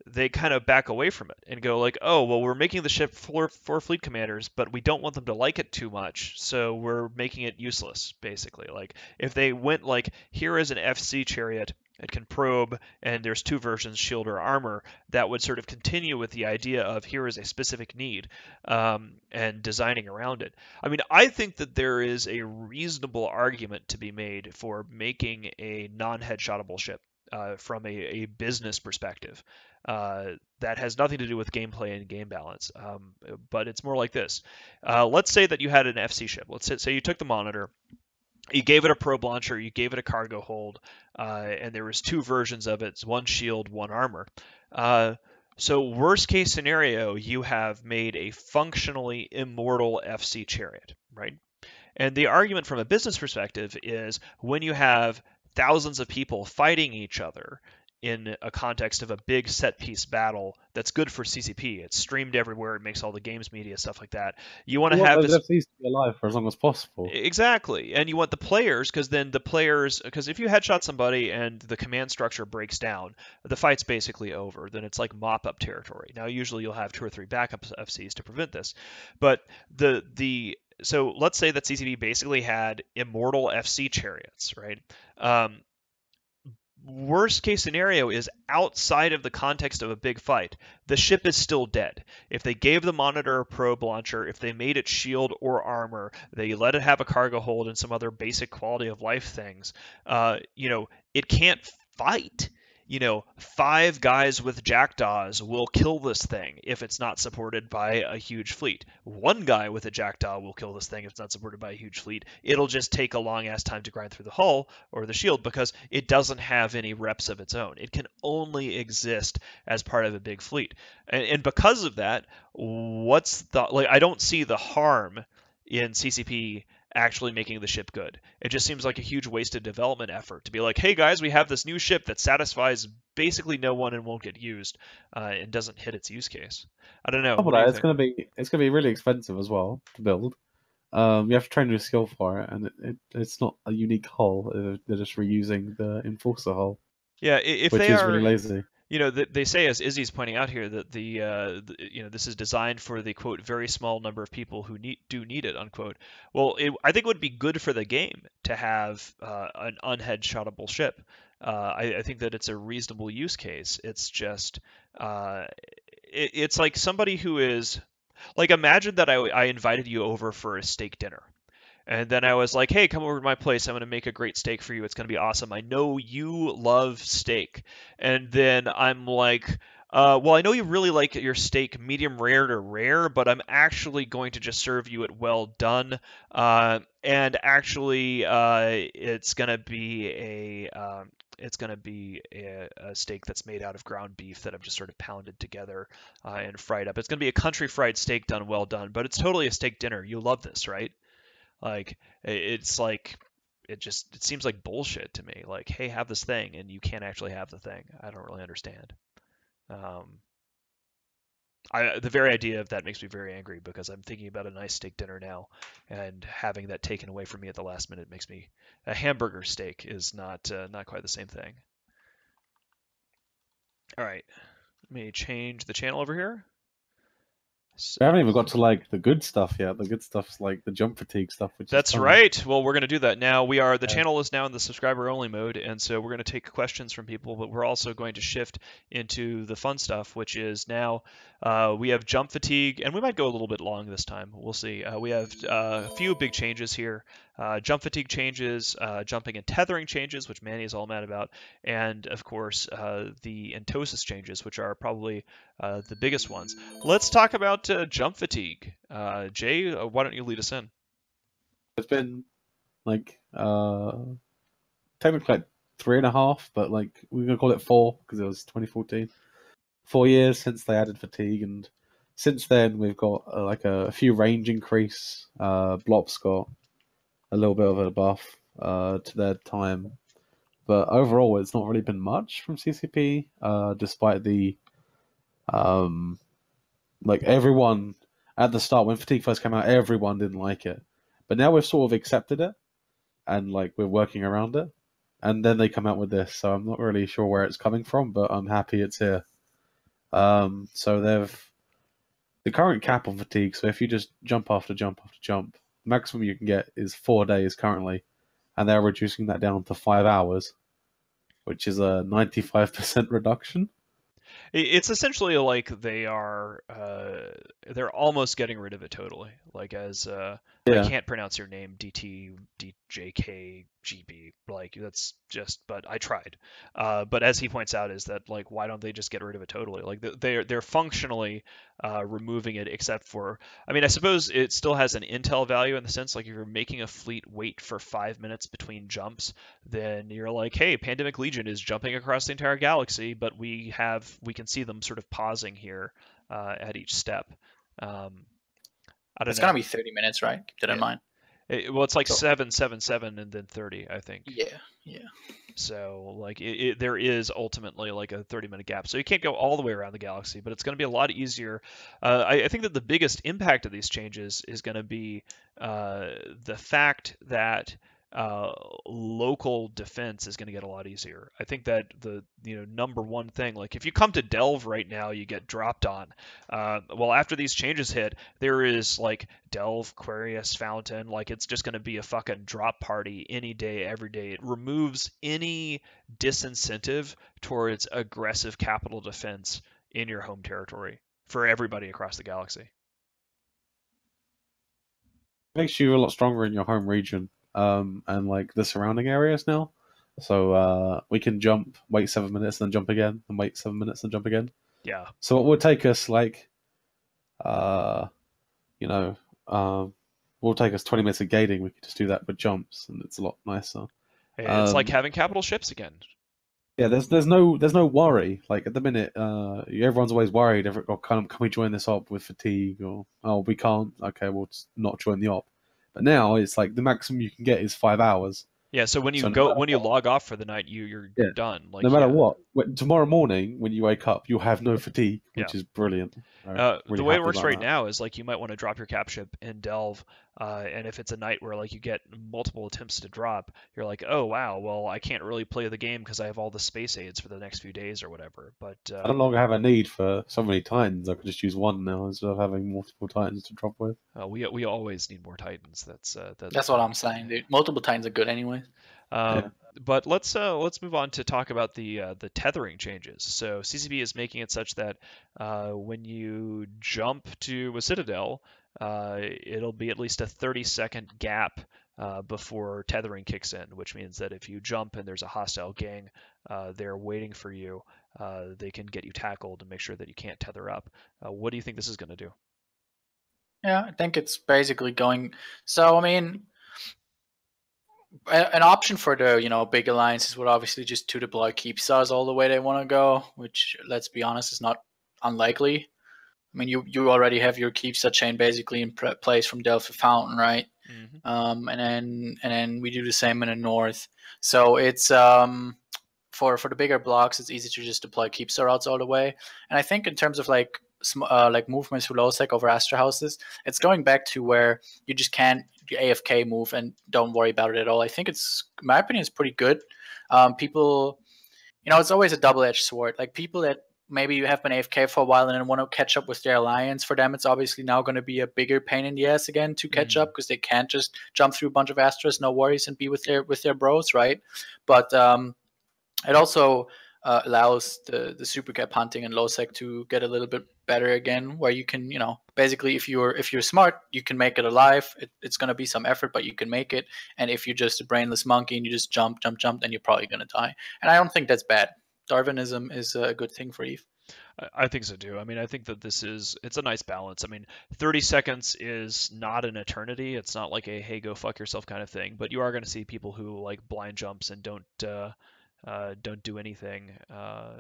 they kind of back away from it and go like, oh, well, we're making the ship for fleet commanders, but we don't want them to like it too much, so we're making it useless, basically. Like, if they went like, here is an FC chariot, it can probe, and there's two versions, shield or armor, that would sort of continue with the idea of here is a specific need, and designing around it. I mean, I think that there is a reasonable argument to be made for making a non-headshotable ship from a business perspective. That has nothing to do with gameplay and game balance, but it's more like this. Let's say that you had an FC ship. Let's say you took the monitor, you gave it a probe launcher, you gave it a cargo hold, and there was two versions of it, one shield, one armor. So worst case scenario, you have made a functionally immortal FC chariot, right? And the argument from a business perspective is when you have thousands of people fighting each other in a context of a big set piece battle that's good for CCP. It's streamed everywhere. It makes all the games media, stuff like that. You want to have those FCs to be alive for as long as possible. Exactly. And you want the players, because if you headshot somebody and the command structure breaks down, the fight's basically over. Then it's like mop-up territory. Now, usually you'll have 2 or 3 backup FCs to prevent this. But so let's say that CCP basically had immortal FC chariots, right? worst case scenario is outside of the context of a big fight. The ship is still dead. If they gave the monitor a probe launcher, if they made it shield or armor, they let it have a cargo hold and some other basic quality of life things, it can't fight. 5 guys with jackdaws will kill this thing if it's not supported by a huge fleet. 1 guy with a jackdaw will kill this thing if it's not supported by a huge fleet. It'll just take a long ass time to grind through the hull or the shield because it doesn't have any reps of its own. It can only exist as part of a big fleet. And because of that, I don't see the harm in CCP actually making the ship good. It just seems like a huge wasted development effort to be like, hey guys, we have this new ship that satisfies basically no one and won't get used, and doesn't hit its use case. I don't know. Top of What do you that, think? it's gonna be really expensive as well to build. You have to train your skill for it, and it's not a unique hull. They're just reusing the Enforcer hull, Yeah, if which they is really are, lazy. they say, as Izzy's pointing out here, that this is designed for the quote very small number of people who need it unquote. Well, I think it would be good for the game to have an unheadshottable ship. I think that it's a reasonable use case. It's just it's like somebody who is like, imagine that I invited you over for a steak dinner. And then I was like, hey, come over to my place. I'm going to make a great steak for you. It's going to be awesome. I know you love steak. And then I'm like, well, I know you really like your steak medium rare to rare, but I'm actually going to just serve you it well done. And actually, it's going to be a steak that's made out of ground beef that I've just sort of pounded together and fried up. It's going to be a country fried steak done well done, but it's totally a steak dinner. You love this, right? Like it's like it seems like bullshit to me. Like, hey, have this thing, and you can't actually have the thing. I don't really understand. Um, the very idea of that makes me very angry because I'm thinking about a nice steak dinner now, and having that taken away from me at the last minute makes me a hamburger steak is not quite the same thing. All right, let me change the channel over here. We haven't even got to like the good stuff yet. The good stuff's like the jump fatigue stuff, which is That's coming. right. Well, we're going to do that now. The channel is now in the subscriber only mode, and so we're going to take questions from people, but we're also going to shift into the fun stuff, which is now we have jump fatigue, and we might go a little bit long this time. We'll see. We have a few big changes here. Jump fatigue changes, jumping and tethering changes, which Manny is all mad about, and of course the Entosis changes, which are probably the biggest ones. Let's talk about jump fatigue. Jay, why don't you lead us in? It's been like technically like 3.5, but like we're gonna call it 4 because it was 2014. 4 years since they added fatigue, and since then we've got like a few range increase. Blob's got a little bit of a buff to their time, but overall it's not really been much from CCP. Despite the like everyone at the start when fatigue first came out, everyone didn't like it, but now we've sort of accepted it and like we're working around it. And then they come out with this, so I'm not really sure where it's coming from, but I'm happy it's here. So they've the current cap on fatigue. So if you just jump after jump after jump, maximum you can get is 4 days currently, and they're reducing that down to 5 hours, which is a 95% reduction. It's essentially like they're almost getting rid of it totally. Like as I Yeah, can't pronounce your name, DT DJK GB. Like that's just, but I tried. But as he points out, is that like why don't they just get rid of it totally? Like they're functionally removing it, except for, I mean, I suppose it still has an intel value in the sense like if you're making a fleet wait for 5 minutes between jumps, then you're like, hey, Pandemic Legion is jumping across the entire galaxy, but we can see them sort of pausing here at each step. I don't It's know. gonna be 30 minutes, right? Keep that in mind. Well, it's like So 7, and then 30, I think. yeah. So like there is ultimately like a 30-minute gap. So you can't go all the way around the galaxy, but it's going to be a lot easier. I think that the biggest impact of these changes is going to be the fact that local defense is going to get a lot easier. I think that the number one thing, like if you come to Delve right now, you get dropped on. Well, after these changes hit, there is like Delve, Quarius, Fountain, like it's just going to be a fucking drop party any day, every day. It removes any disincentive towards aggressive capital defense in your home territory for everybody across the galaxy. Makes you a lot stronger in your home region, and like the surrounding areas now. So we can jump, wait 7 minutes, then jump again, and wait 7 minutes, and jump again. Yeah. So it would take us like, uh, you know, will take us 20 minutes of gating. We could just do that with jumps, and it's a lot nicer. It's like having capital ships again. Yeah, there's no worry. Like at the minute, everyone's always worried. Can we join this op with fatigue? Or oh, we can't. Okay, we'll just not join the op. But now it's like the maximum you can get is 5 hours. Yeah, so when you log off for the night, you're done. Like no matter what, tomorrow morning when you wake up, you'll have no fatigue, which is brilliant. Really the way it works right now is like you might want to drop your cap ship in Delve, and if it's a night where like you get multiple attempts to drop, you're like, oh wow, well I can't really play the game because I have all the space aids for the next few days or whatever. But I no longer have a need for so many Titans. I could just use one now instead of having multiple Titans to drop with. We always need more Titans. That's what I'm saying, dude. Multiple Titans are good anyway. But let's move on to talk about the tethering changes. So CCP is making it such that when you jump to a citadel, it'll be at least a 30-second gap before tethering kicks in, which means that if you jump and there's a hostile gang there waiting for you, they can get you tackled and make sure that you can't tether up. What do you think this is going to do? Yeah, I think it's basically going. So I mean, an option for the big alliances would obviously just to deploy keep stars all the way they want to go, which let's be honest is not unlikely. I mean, you already have your keep star chain basically in place from Delphi Fountain, right? Mm-hmm. And then we do the same in the north. So it's for the bigger blocks, it's easy to just deploy keep star routes all the way. And I think in terms of like movements through low sec over Astra houses, it's going back to where you just can't AFK move and don't worry about it at all. I think it's, in my opinion, it's pretty good. People, it's always a double-edged sword. Like people that maybe you have been AFK for a while and then want to catch up with their alliance, for them it's obviously now going to be a bigger pain in the ass again to catch up because they can't just jump through a bunch of Astras, no worries, and be with their bros, right? But it also allows the super cap hunting and low sec to get a little bit better again, where you can, basically if you're smart, you can make it alive. It's going to be some effort, but you can make it. And if you're just a brainless monkey and you just jump, then you're probably going to die. And I don't think that's bad. Darwinism is a good thing for Eve. I think so too. I mean, I think that it's a nice balance. I mean, 30 seconds is not an eternity. It's not like a hey, go fuck yourself kind of thing. But you are going to see people who like blind jumps and don't do anything. The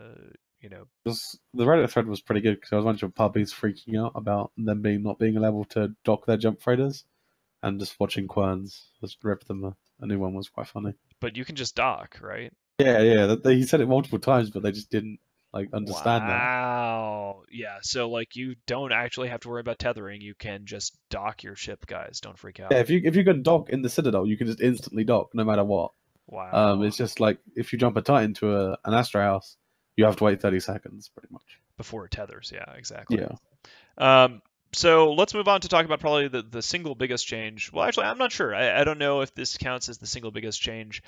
Reddit thread was pretty good because there was a bunch of puppies freaking out about them not being able to dock their jump freighters, and just watching Querns just rip them a new one was quite funny. But you can just dock, right? Yeah. He said it multiple times, but they just didn't understand that. Wow. Yeah. So like you don't actually have to worry about tethering. You can just dock your ship, guys. Don't freak out. Yeah. If you can dock in the Citadel, you can just instantly dock no matter what. Wow. It's just like if you jump a Titan to an Astra house, you have to wait 30 seconds pretty much before it tethers. Yeah, exactly. Yeah. So let's move on to talk about probably the single biggest change. Well, actually, I'm not sure. I don't know if this counts as the single biggest change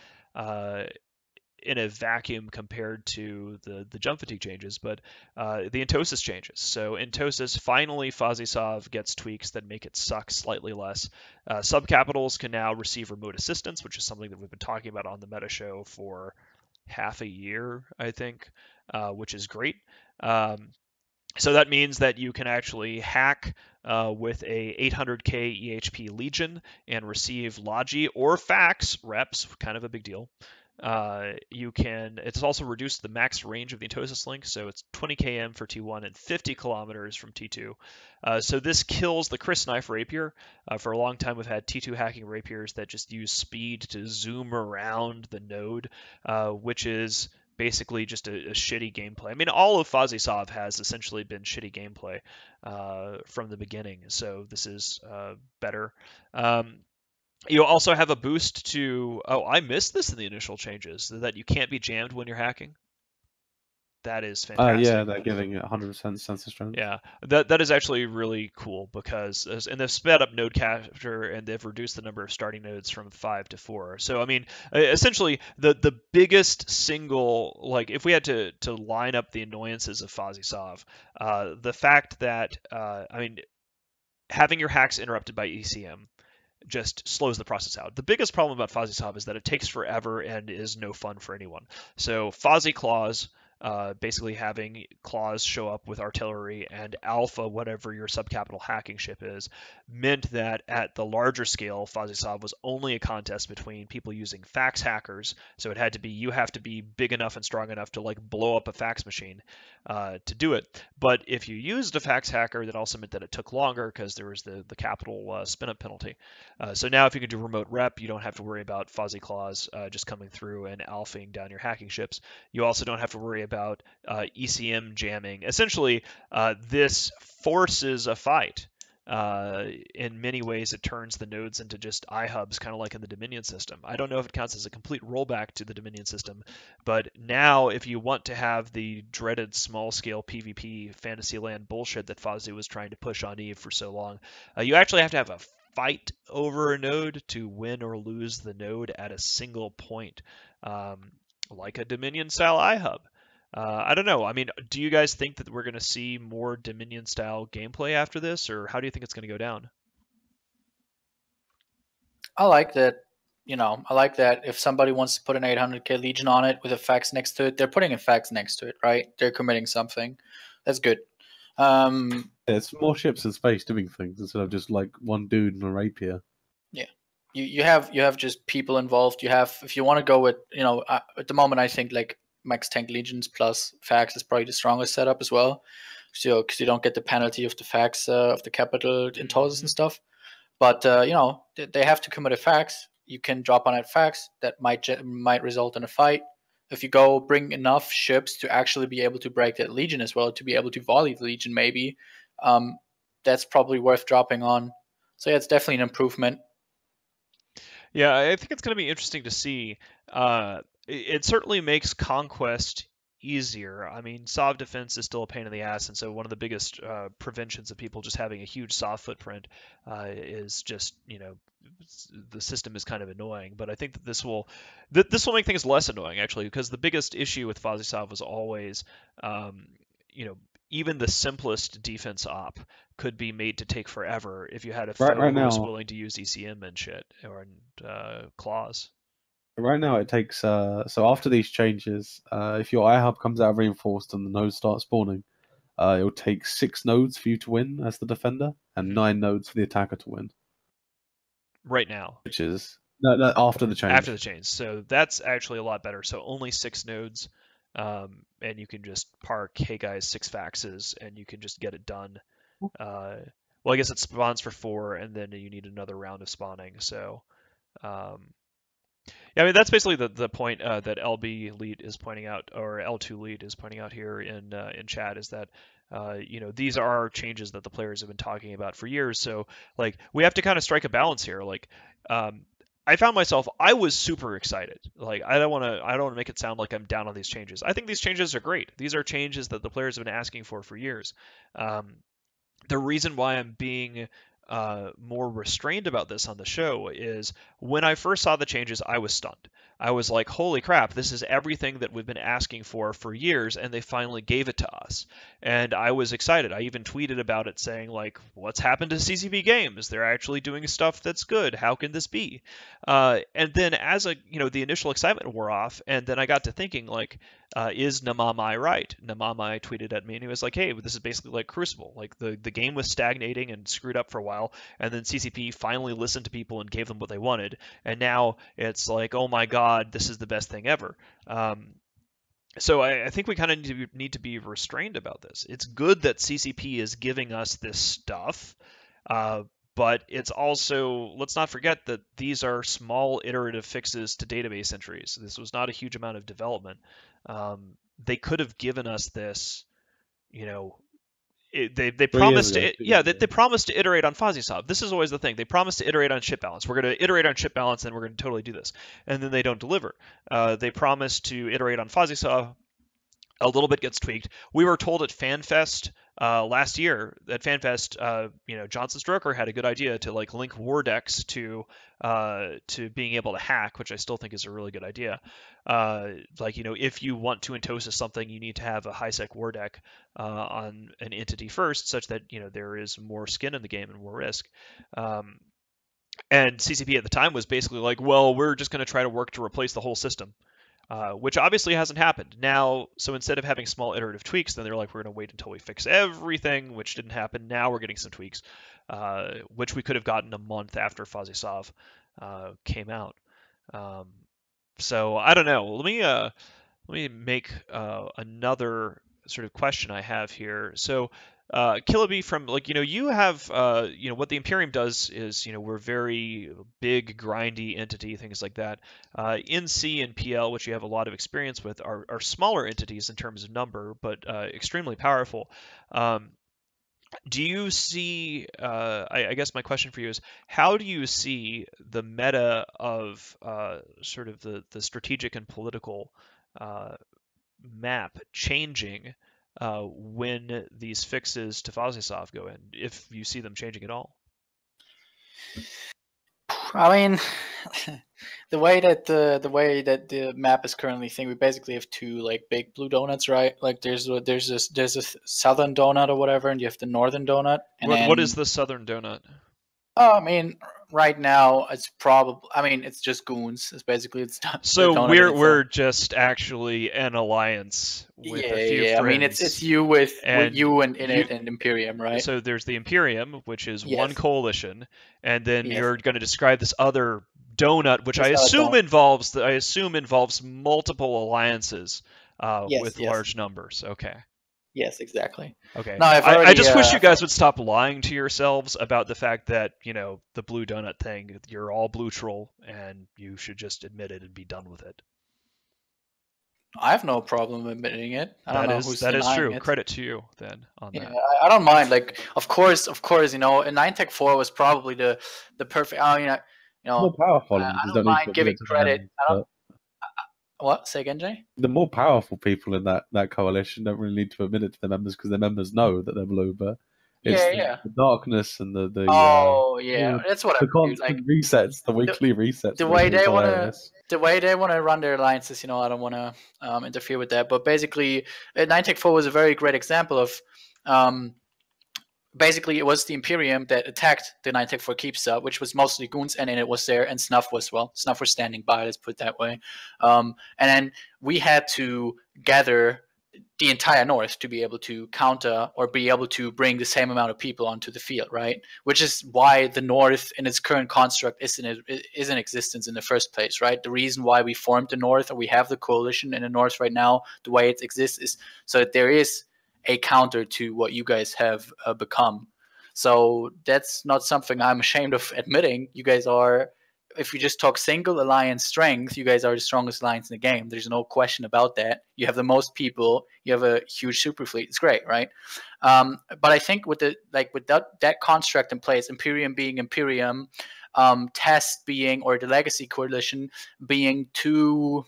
in a vacuum compared to the jump fatigue changes, but the Entosis changes. So Entosis, finally Fazisov gets tweaks that make it suck slightly less. Subcapitals can now receive remote assistance, which is something that we've been talking about on the Metashow for half a year, I think, which is great. So that means that you can actually hack with a 800k EHP Legion and receive Logi or Fax reps, kind of a big deal. It's also reduced the max range of the Entosis link, so it's 20 km for T1 and 50 kilometers from T2. So this kills the Chris Knife Rapier. For a long time, we've had T2 hacking rapiers that just use speed to zoom around the node, which is basically just a shitty gameplay. I mean, all of Fazisov has essentially been shitty gameplay from the beginning, so this is better. You also have a boost to, oh, I missed this in the initial changes, that you can't be jammed when you're hacking. That is Yeah, fantastic. they're giving it 100% sense of strength. Yeah, that is actually really cool because and they've sped up node capture and they've reduced the number of starting nodes from 5 to 4. So I mean, essentially the biggest single, like if we had to line up the annoyances of FuzzySov, the fact that I mean having your hacks interrupted by ECM just slows the process out. The biggest problem about FuzzySob is that it takes forever and is no fun for anyone. So Fozzy Claws, basically having claws show up with artillery and alpha, whatever your subcapital hacking ship is, meant that at the larger scale, FuzzySob was only a contest between people using fax hackers. So it had to be, you have to be big enough and strong enough to like blow up a fax machine to do it. But if you used a fax hacker, that also meant that it took longer because there was the capital spin up penalty. So now if you can do remote rep, you don't have to worry about Fuzzy Claws just coming through and alphaing down your hacking ships. You also don't have to worry about ECM jamming. Essentially, this forces a fight. In many ways, it turns the nodes into just iHubs, kind of like in the Dominion system. I don't know if it counts as a complete rollback to the Dominion system, but now if you want to have the dreaded small-scale PvP Fantasyland bullshit that Fozzy was trying to push on Eve for so long, you actually have to have a fight over a node to win or lose the node at a single point, like a Dominion style iHub. I don't know. I mean, do you guys think that we're going to see more Dominion style gameplay after this, or how do you think it's going to go down? I like that. I like that if somebody wants to put an 800k Legion on it with a fax next to it, they're putting a fax next to it, right? They're committing something. That's good. Yeah, it's more ships in space doing things instead of just like one dude and a rapier. Yeah, you have just people involved. You have, if you want to go with, at the moment I think like max tank legions plus fax is probably the strongest setup as well. So because you don't get the penalty of the fax of the capital Entosis and stuff. But they have to commit a fax. You can drop on that fax. That might result in a fight. If you go bring enough ships to actually be able to break that legion as well, to be able to volley the legion, maybe, that's probably worth dropping on. So yeah, it's definitely an improvement. Yeah, I think it's going to be interesting to see. It certainly makes conquest easier. I mean, Sov defense is still a pain in the ass, and so one of the biggest preventions of people just having a huge Sov footprint is just, the system is kind of annoying. But I think that this will make things less annoying actually, because the biggest issue with Fozzy Sov was always, um, you know, even the simplest defense op could be made to take forever if you had a foe Right who was now, willing to use ECM and shit or claws. right now it takes so after these changes, if your iHub comes out reinforced and the nodes start spawning, it will take 6 nodes for you to win as the defender and 9 nodes for the attacker to win. Right now. Which is no, after the change. After the change. So that's actually a lot better. So only 6 nodes, and you can just park, hey guys, 6 faxes, and you can just get it done. Well, I guess it spawns for 4, and then you need another round of spawning. So, yeah, I mean that's basically the point that LB lead is pointing out, or L2 lead is pointing out here in chat, is that these are changes that the players have been talking about for years. So like we have to kind of strike a balance here. Like I found myself, I was super excited. Like I don't want to make it sound like I'm down on these changes. I think these changes are great. These are changes that the players have been asking for years. The reason why I'm being more restrained about this on the show is when I first saw the changes, I was stunned. I was like, holy crap, this is everything that we've been asking for years, and they finally gave it to us. And I was excited. I even tweeted about it saying, like, what's happened to CCP Games? They're actually doing stuff that's good. How can this be? And then as the initial excitement wore off, and then I got to thinking, like, is Namamai right? Namamai tweeted at me and he was like, hey, this is basically like Crucible. Like the game was stagnating and screwed up for a while, and then CCP finally listened to people and gave them what they wanted, and now it's like, oh my god, this is the best thing ever. So I think we kind of need to be restrained about this. It's good that CCP is giving us this stuff, but it's also, let's not forget that these are small iterative fixes to database entries. This was not a huge amount of development. They could have given us this, they 3 years promised ago, to, 2 yeah, years they ago. promised to iterate on FuzzySoft. This is always the thing. They promise to iterate on chip balance. We're going to iterate on chip balance, and we're going to totally do this, and then they don't deliver. They promise to iterate on FuzzySoft. A little bit gets tweaked. We were told at FanFest last year, at FanFest, Johnson Stroker had a good idea to like link war decks to being able to hack, which I still think is a really good idea. If you want to Entosis something, you need to have a high-sec war deck on an entity first, such that there is more skin in the game and more risk. And CCP at the time was basically like, well, we're just going to try to work to replace the whole system. Which obviously hasn't happened. Now, so instead of having small iterative tweaks, then they're like, we're going to wait until we fix everything, which didn't happen. Now we're getting some tweaks, which we could have gotten a month after FuzzySoft came out. So I don't know. Let me make another sort of question I have here. So Killaby, from you have what the Imperium does is we're very big grindy entity, things like that. NC and PL, which you have a lot of experience with, are smaller entities in terms of number, but extremely powerful. Do you see? I guess my question for you is, how do you see the meta of sort of the strategic and political map changing when these fixes to FuzzySoft go in, if you see them changing at all? I mean, the way that the map is currently thing, we basically have two like big blue donuts, right? Like there's a southern donut or whatever, and you have the northern donut. And what is the southern donut? I mean, right now it's probably. I mean, it's just goons. It's basically So we're just actually an alliance with a few friends. I mean, it's you with you and Imperium, right? So there's the Imperium, which is Yes. one coalition, and then Yes. you're going to describe this other donut, which This I other assume involves multiple alliances with yes. large numbers. Okay. Yes, exactly. Okay. No, I just wish you guys would stop lying to yourselves about the fact that, the blue donut thing, you're all blue troll, and you should just admit it and be done with it. I have no problem admitting it. I don't know who's that is true. it. Credit to you then on that. I don't mind. Like, of course, a 9-Tech 4 was probably the perfect. More powerful. I don't mind giving credit. What? Say again, Jay? The more powerful people in that coalition don't really need to admit it to their members because their members know that they're blue. But it's the darkness and the that's what the constant resets, the weekly resets. The way they want to run their alliances, I don't want to interfere with that. But basically, 9-Tech 4 was a very great example of. Basically, it was the Imperium that attacked the 9-Tech 4 Keepsa, which was mostly goons, and then it was there, and Snuff was standing by, let's put it that way. And then we had to gather the entire North to be able to counter or be able to bring the same amount of people onto the field, right? Which is why the North in its current construct is in existence in the first place, right? The reason why we formed the North, or we have the coalition in the North right now, the way it exists, is so that there is a counter to what you guys have become. So that's not something I'm ashamed of admitting. You guys are, if you just talk single alliance strength, you guys are the strongest alliance in the game. There's no question about that. You have the most people. You have a huge super fleet. It's great, right? But I think with that construct in place, Imperium being Imperium, Test being, or the Legacy Coalition being too,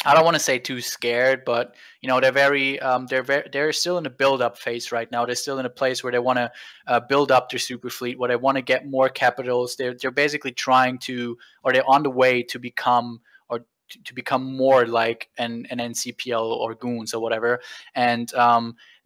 I don't want to say too scared, but they're still in a build-up phase right now. They're still in a place where they want to build up their super fleet, where they want to get more capitals. They're basically trying to, or they're on the way to become, or to become more like an NCPL or Goons or whatever. And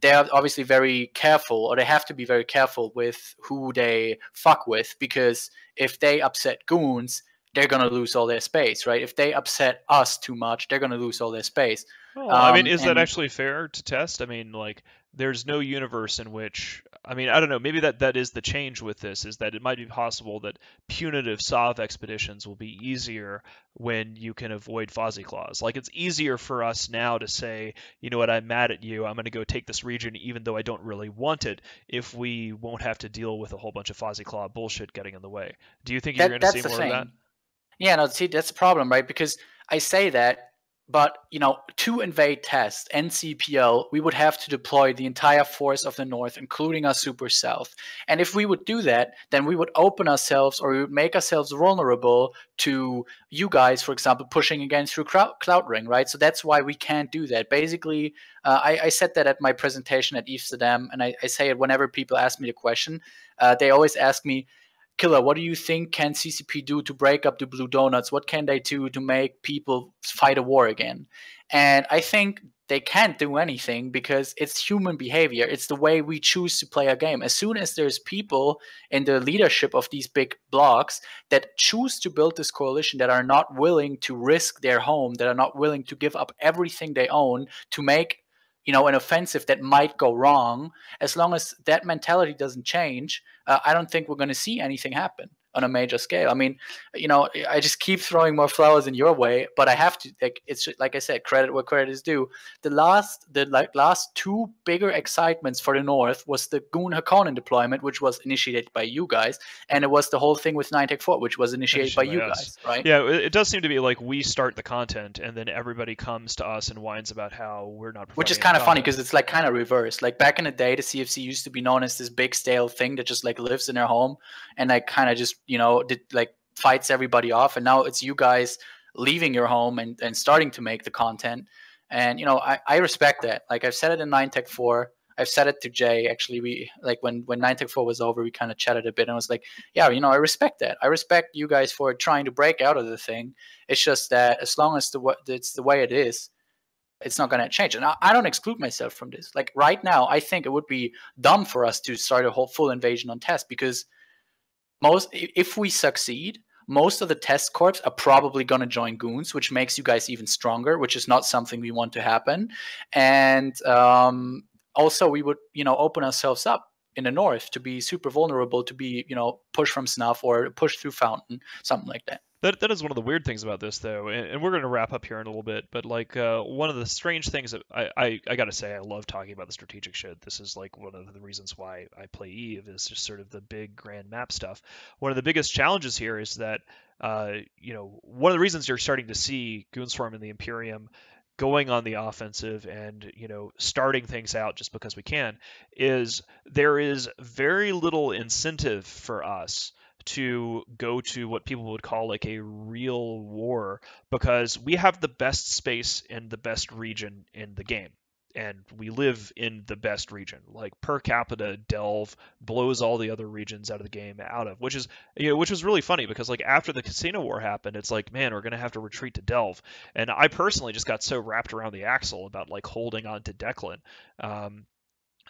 they are obviously very careful, or they have to be very careful with who they fuck with, because if they upset Goons, they're going to lose all their space, right? If they upset us too much, they're going to lose all their space. Well, I mean, is that actually fair to test? I mean, like, there's no universe in which, I mean, I don't know, maybe that is the change with this, is that it might be possible that punitive Sov expeditions will be easier when you can avoid Fozzie Claws. Like, it's easier for us now to say, you know what, I'm mad at you, I'm going to go take this region even though I don't really want it, if we won't have to deal with a whole bunch of Fozzie Claw bullshit getting in the way. Do you think you're going to see more of that? Yeah, no, see, that's the problem, right? Because I say that, But, to invade Test and CPL, we would have to deploy the entire force of the North, including our Super South. And if we would do that, then we would open ourselves, or we would make ourselves vulnerable to you guys, for example, pushing again through Cloud Ring, right? So that's why we can't do that. Basically, I said that at my presentation at Amsterdam, and I say it whenever people ask me the question. They always ask me, Killer, what do you think can CCP do to break up the blue donuts? What can they do to make people fight a war again? And I think they can't do anything because it's human behavior. It's the way we choose to play a game. As soon as there's people in the leadership of these big blocks that choose to build this coalition, that are not willing to risk their home, that are not willing to give up everything they own to make an offensive that might go wrong, as long as that mentality doesn't change, I don't think we're going to see anything happen on a major scale. I mean, I just keep throwing more flowers in your way, but I have to. It's like I said, credit where credit is due. The last two bigger excitements for the North was the Goon Hakonnen deployment, which was initiated by you guys, and it was the whole thing with 9-Tech 4, which was initiated by you guys, right? Yeah, it does seem to be like we start the content, and then everybody comes to us and whines about how we're not. Which is kind of funny because it's like kind of reversed. Like back in the day, the CFC used to be known as this big stale thing that just like lives in their home and like kind of just fights everybody off. And now it's you guys leaving your home and starting to make the content. And I respect that. Like I've said it in 9-Tech 4. I've said it to Jay. Actually, we like when 9-Tech 4 was over, we kind of chatted a bit, and I was like, yeah, I respect that. I respect you guys for trying to break out of the thing. It's just that as long as it's the way it is, it's not going to change. And I don't exclude myself from this. Like right now, I think it would be dumb for us to start a whole full invasion on Test, because if we succeed, most of the Test corps are probably going to join Goons, which makes you guys even stronger, which is not something we want to happen. And also we would, open ourselves up in the North to be super vulnerable, to be, push from Snuff or push through Fountain, something like that. That is one of the weird things about this, though, and we're going to wrap up here in a little bit, but like one of the strange things that I got to say, I love talking about the strategic shit. This is like one of the reasons why I play Eve, is just sort of the big grand map stuff. One of the biggest challenges here is that, one of the reasons you're starting to see Goonswarm and the Imperium going on the offensive and, starting things out just because we can, is there is very little incentive for us to go to what people would call like a real war, because we have the best space and the best region in the game, and we live in the best region. Like per capita, Delve blows all the other regions out of the game which was really funny, because like after the Casino War happened, it's like, man, we're gonna have to retreat to Delve, and I personally just got so wrapped around the axle about like holding on to Declan,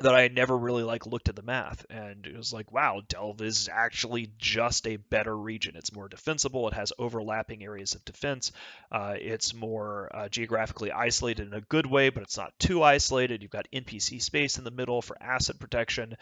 that I never really like looked at the math, and it was like, wow, Delve is actually just a better region. It's more defensible. It has overlapping areas of defense. It's more geographically isolated in a good way, but it's not too isolated. You've got NPC space in the middle for asset protection.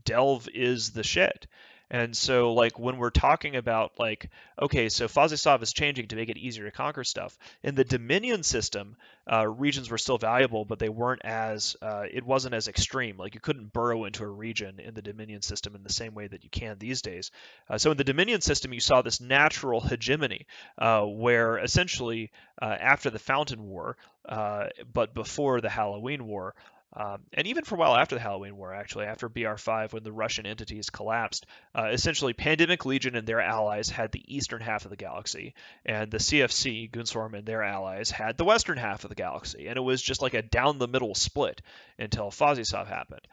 Delve is the shit. And so, like, when we're talking about, like, okay, so Fazisov is changing to make it easier to conquer stuff. In the Dominion system, regions were still valuable, but they weren't as, it wasn't as extreme. Like, you couldn't burrow into a region in the Dominion system in the same way that you can these days. So in the Dominion system, you saw this natural hegemony, where essentially, after the Fountain War, but before the Halloween War, and even for a while after the Halloween War, actually, after BR5, when the Russian entities collapsed, essentially Pandemic Legion and their allies had the eastern half of the galaxy, and the CFC, Goonswarm, and their allies had the western half of the galaxy, and it was just like a down-the-middle split until Fazisov happened.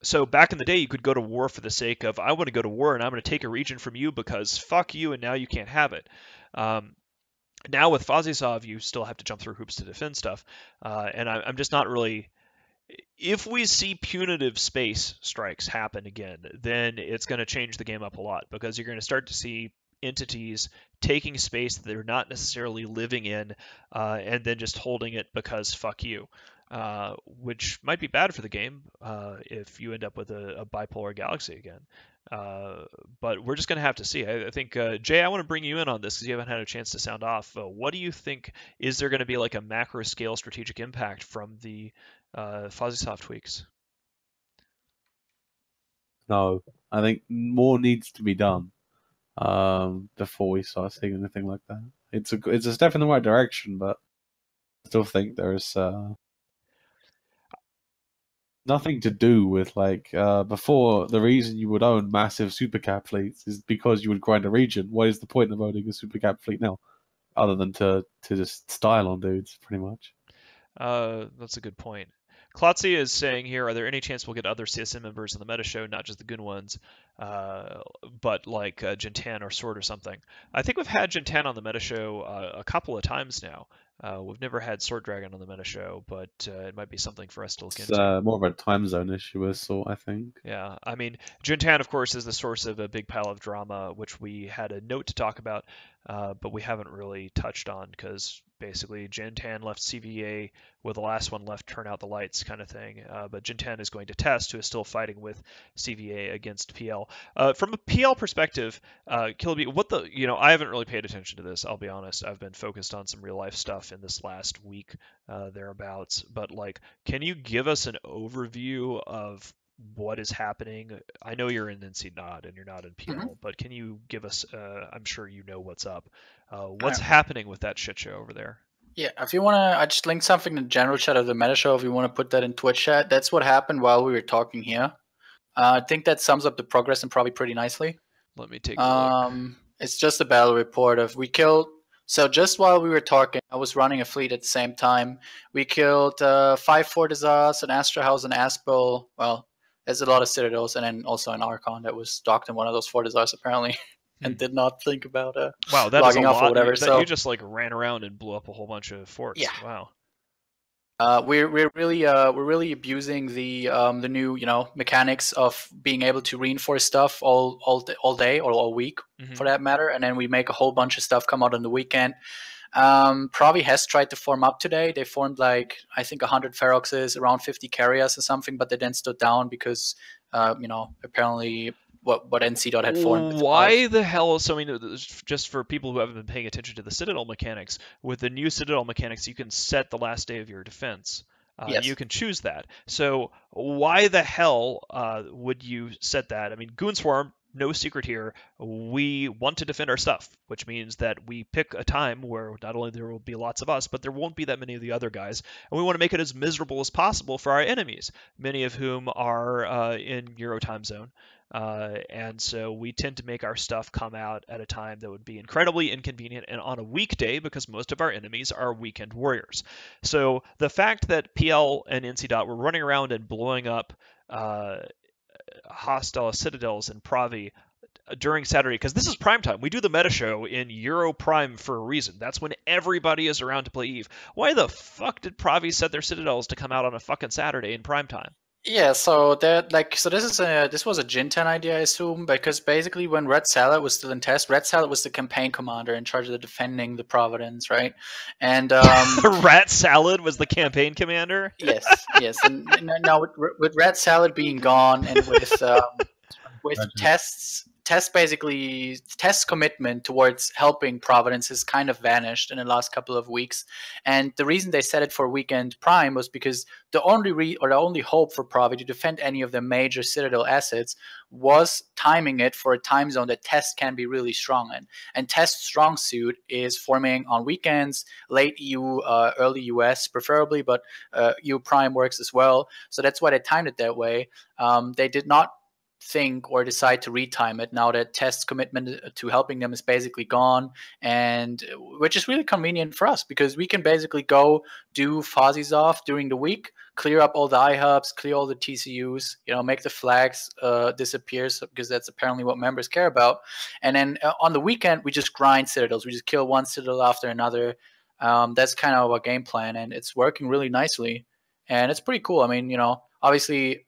So back in the day, you could go to war for the sake of, I want to go to war, and I'm going to take a region from you because fuck you, and now you can't have it. Now with Fazisov, you still have to jump through hoops to defend stuff, and I'm just not really... If we see punitive space strikes happen again, then it's going to change the game up a lot, because you're going to start to see entities taking space that they're not necessarily living in, and then just holding it because fuck you, which might be bad for the game if you end up with a bipolar galaxy again. But we're just going to have to see. I think, Jay, I want to bring you in on this because you haven't had a chance to sound off. What do you think? Is there going to be like a macro scale strategic impact from the Fuzzysoft tweaks? No, I think more needs to be done before we start seeing anything like that. It's a step in the right direction, but still think there's nothing to do with like before. The reason you would own massive supercap fleets is because you would grind a region. What is the point of owning a supercap fleet now, other than to just style on dudes, pretty much? That's a good point. Klotzy is saying here, are there any chance we'll get other CSM members in the Metashow, not just the good ones, but like Jintan or Sword or something? I think we've had Jintan on the Metashow a couple of times now. We've never had Sword Dragon on the Metashow, but it might be something for us to look It's into. more of a time zone issue, as sort, I think. Yeah, I mean, Jintan, of course, is the source of a big pile of drama, which we had a note to talk about, but we haven't really touched on because basically Jintan left CVA with the last one left turn out the lights kind of thing. But Jintan is going to test, who is still fighting with CVA against PL. From a PL perspective, Kilby, I haven't really paid attention to this. I'll be honest. I've been focused on some real life stuff in this last week, thereabouts. But like, can you give us an overview of what is happening? I know you're in NC Nod and you're not in Mhm. PL, but can you give us? I'm sure you know what's up. What's happening with that shit show over there? Yeah, if you want to, I just linked something in the general chat of the Metashow. If you want to put that in Twitch chat, that's what happened while we were talking here. I think that sums up the progress and probably pretty nicely. Let me take a look. It's just a battle report of we killed. So just while we were talking, I was running a fleet at the same time. We killed 5 Fortizars, an Astra House, an Aspel. Well, there's a lot of Citadels, and then also an Archon that was docked in one of those Fortizars apparently, and did not think about Wow, that is a logging off or lot. whatever. That So you just like ran around and blew up a whole bunch of forts. yeah, Wow. we're really abusing the new mechanics of being able to reinforce stuff all day or all week for that matter, and then we make a whole bunch of stuff come out on the weekend. Provi has tried to form up today. They formed like I think 100 Feroxes, around 50 carriers or something, but they then stood down because apparently what NC Dot had formed with the bugs. Why the hell? So I mean, just for people who haven't been paying attention to the Citadel mechanics, with the new Citadel mechanics, you can set the last day of your defense. Yes. You can choose that. So why the hell would you set that? I mean, Goon Swarm, no secret here. We want to defend our stuff, which means that we pick a time where not only there will be lots of us, but there won't be that many of the other guys, and we want to make it as miserable as possible for our enemies, many of whom are in Euro time zone. And so we tend to make our stuff come out at a time that would be incredibly inconvenient and on a weekday because most of our enemies are weekend warriors. So the fact that PL and NC Dot were running around and blowing up hostile citadels in Pravi during Saturday, because this is prime time. We do the meta show in Euro Prime for a reason. That's when everybody is around to play Eve. Why the fuck did Pravi set their citadels to come out on a fucking Saturday in prime time? Yeah, so this was a Jintan idea, I assume, because basically when Red Salad was still in test, Red Salad was the campaign commander in charge of the defending the Providence, right? And Rat Salad was the campaign commander. yes, and now with Red Salad being gone and with test commitment towards helping Providence has kind of vanished in the last couple of weeks. And the reason they set it for weekend prime was because the only hope for Provi to defend any of the major Citadel assets was timing it for a time zone that Test can be really strong in. And Test's strong suit is forming on weekends, late EU, early US preferably, but EU prime works as well. So that's why they timed it that way. They did not think or decide to retime it now that Test's commitment to helping them is basically gone, and which is really convenient for us because we can basically go do Fozzies off during the week, clear up all the iHubs, clear all the TCUs, make the flags disappear because that's apparently what members care about. And then on the weekend, we just grind Citadels. We just kill one Citadel after another. That's kind of our game plan, and it's working really nicely. And it's pretty cool. I mean, obviously,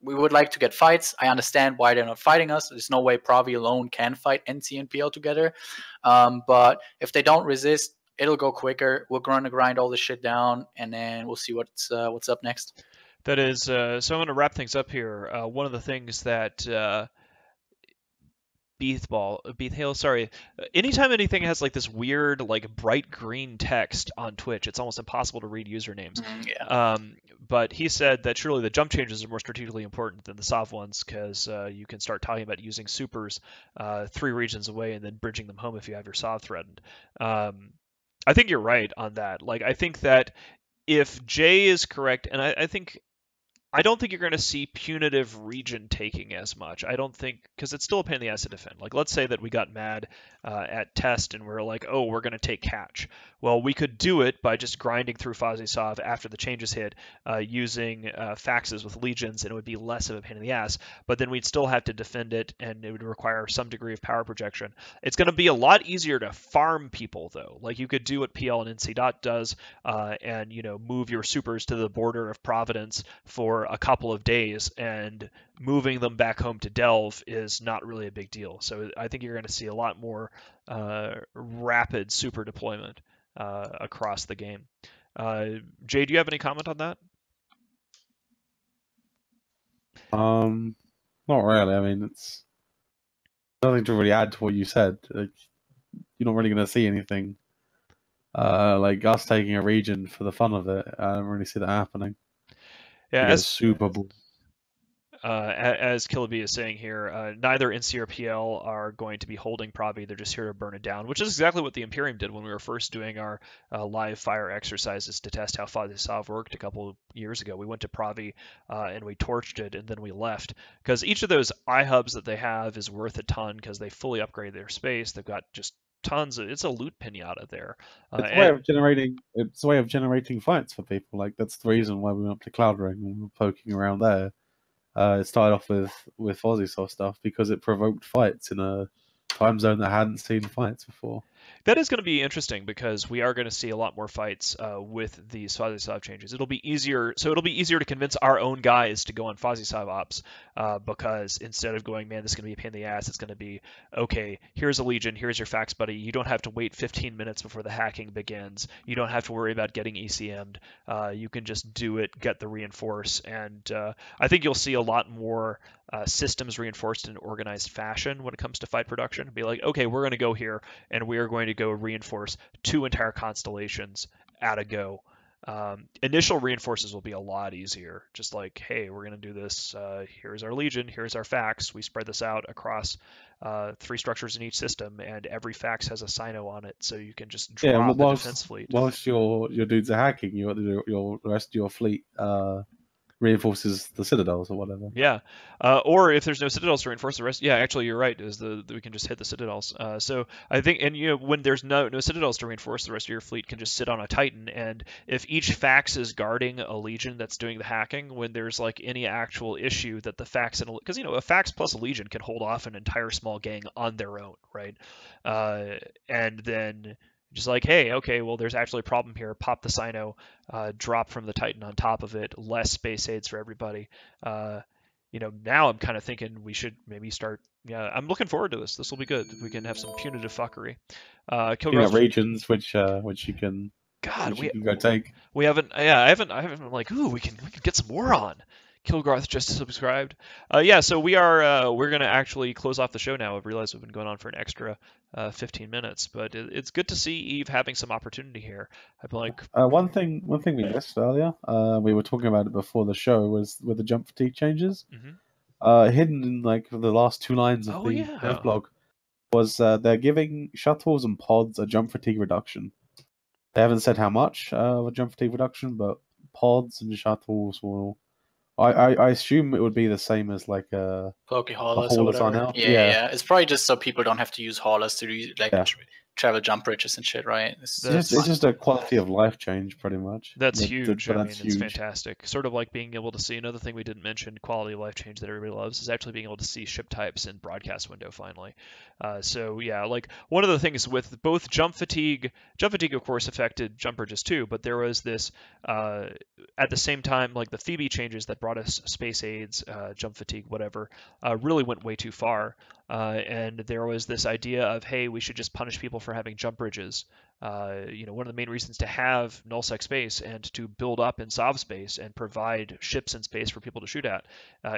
we would like to get fights. I understand why they're not fighting us. There's no way Pravi alone can fight NC and PL together. But if they don't resist, it'll go quicker. We're going to grind all this shit down, and then we'll see what's up next. That is, so I'm going to wrap things up here. One of the things that anytime anything has like this weird, like bright green text on Twitch, it's almost impossible to read usernames. Yeah. But he said that surely the jump changes are more strategically important than the Sov ones because you can start talking about using supers 3 regions away and then bridging them home if you have your Sov threatened. I think you're right on that. Like, I think that if Jay is correct, and I don't think you're going to see punitive region taking as much. I don't think, because it's still a pain in the ass to defend. Like, let's say that we got mad at test and we're like, oh, we're going to take catch. Well, we could do it by just grinding through Fozzie after the changes hit, using faxes with legions, and it would be less of a pain in the ass. But then we'd still have to defend it, and it would require some degree of power projection. It's going to be a lot easier to farm people, though. Like, you could do what PL and NC Dot does, and move your supers to the border of Providence for a couple of days, and moving them back home to Delve is not really a big deal. So I think you're going to see a lot more rapid super deployment across the game. Jay, do you have any comment on that? Not really. I mean, it's nothing to really add to what you said. Like, you're not really going to see anything like us taking a region for the fun of it. I don't really see that happening. Yeah, As Super Bowl. As Killaby is saying here, neither NC or PL are going to be holding Provi. They're just here to burn it down, which is exactly what the Imperium did when we were first doing our live fire exercises to test how Fozzie worked a couple of years ago. We went to Provi and we torched it, and then we left, because each of those iHubs that they have is worth a ton because they fully upgrade their space. They've got just tons of, it's a loot pinata there. It's a way of generating. It's a way of generating fights for people. Like, that's the reason why we went up to Cloud Ring and we were poking around there. It started off with Fozzie stuff because it provoked fights in a time zone that hadn't seen fights before. That is going to be interesting because we are going to see a lot more fights with these Fozzie changes. It'll be easier, so it'll be easier to convince our own guys to go on Fozzie ops because instead of going, man, this is going to be a pain in the ass, it's going to be, okay, here's a Legion, here's your fax buddy. You don't have to wait 15 minutes before the hacking begins. You don't have to worry about getting ECM'd. You can just do it, get the reinforce, and I think you'll see a lot more systems reinforced in an organized fashion when it comes to fight production. Be like, okay, we're going to go here and we are going to go reinforce 2 entire constellations at a go. Initial reinforces will be a lot easier. Just like, hey, we're going to do this. Here's our Legion. Here's our fax. We spread this out across 3 structures in each system, and every fax has a Sino on it, so you can just drop a defense fleet. Whilst your dudes are hacking, your the rest of your fleet reinforces the citadels or whatever. Yeah, or if there's no citadels to reinforce the rest, yeah, actually you're right. We can just hit the citadels. So I think, and when there's no citadels to reinforce, the rest of your fleet can just sit on a Titan. And if each fax is guarding a Legion that's doing the hacking, when there's like any actual issue that the fax, because a fax plus a Legion can hold off an entire small gang on their own, right? And then just like, hey, okay, well, there's actually a problem here. Pop the Sino, drop from the Titan on top of it, less space aids for everybody. Now I'm kind of thinking we should maybe start. Yeah, I'm looking forward to this. This will be good. We can have some punitive fuckery. Regions which you can. God, you can go take. We haven't. Yeah, I haven't. I'm like, ooh, we can get some more on. Kilgarth just subscribed. So we're gonna actually close off the show now. I've realized we've been going on for an extra 15 minutes, but it's good to see Eve having some opportunity here. I'd be like, one thing we missed earlier. We were talking about it before the show, was with the jump fatigue changes. Mm-hmm. Hidden in like the last 2 lines of the dev blog was they're giving shuttles and pods a jump fatigue reduction. They haven't said how much of a jump fatigue reduction, but pods and shuttles will. I assume it would be the same as like a haulers or whatever. Yeah. It's probably just so people don't have to use haulers to do travel jump bridges and shit, right? It's just a quality of life change, pretty much. That's huge. It's fantastic. Sort of like being able to see another thing we didn't mention, quality of life change that everybody loves, is actually being able to see ship types in broadcast window finally. Like one of the things with both jump fatigue of course affected jump bridges too, but there was this at the same time, like the Phoebe changes that brought us space aids, jump fatigue, whatever, really went way too far. And there was this idea of, hey, we should just punish people for having jump bridges. One of the main reasons to have nullsec space and to build up in sov space and provide ships and space for people to shoot at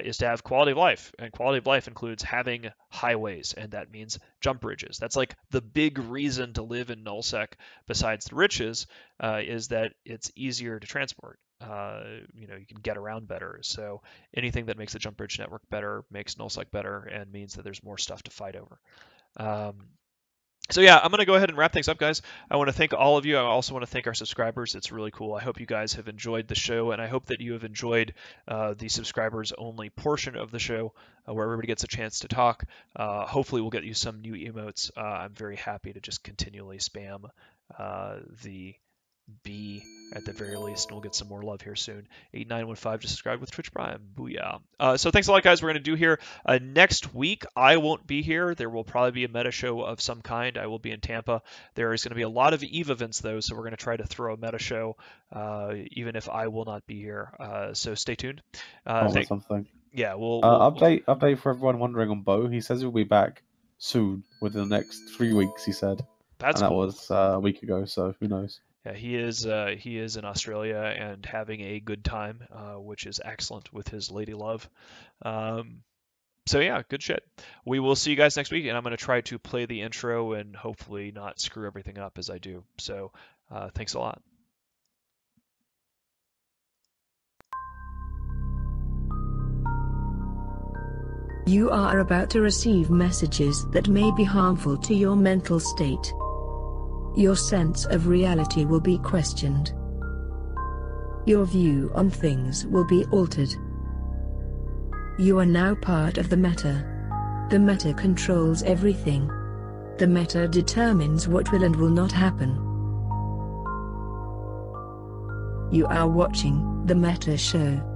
is to have quality of life. And quality of life includes having highways, and that means jump bridges. That's like the big reason to live in nullsec, besides the riches, is that it's easier to transport. You can get around better. So anything that makes the jump bridge network better makes nullsec better and means that there's more stuff to fight over. So yeah, I'm going to go ahead and wrap things up, guys. I want to thank all of you. I also want to thank our subscribers. It's really cool. I hope you guys have enjoyed the show, and I hope that you have enjoyed the subscribers-only portion of the show where everybody gets a chance to talk. Hopefully we'll get you some new emotes. I'm very happy to just continually spam the B at the very least, and we'll get some more love here soon. 8915 to subscribe with Twitch Prime. Booyah. So thanks a lot, guys. We're going to do here. Next week, I won't be here. There will probably be a meta show of some kind. I will be in Tampa. There is going to be a lot of EVE events, though, so we're going to try to throw a meta show, even if I will not be here. So stay tuned. Something. Yeah, we'll update for everyone wondering on Bo. He says he'll be back soon, within the next 3 weeks. He said, that's and that cool. was a week ago. So who knows? Yeah, he is in Australia and having a good time, which is excellent with his lady love. So yeah, good shit. We will see you guys next week, and I'm going to try to play the intro and hopefully not screw everything up as I do. So thanks a lot. You are about to receive messages that may be harmful to your mental state. Your sense of reality will be questioned. Your view on things will be altered. You are now part of the meta. The meta controls everything. The meta determines what will and will not happen. You are watching the Metashow.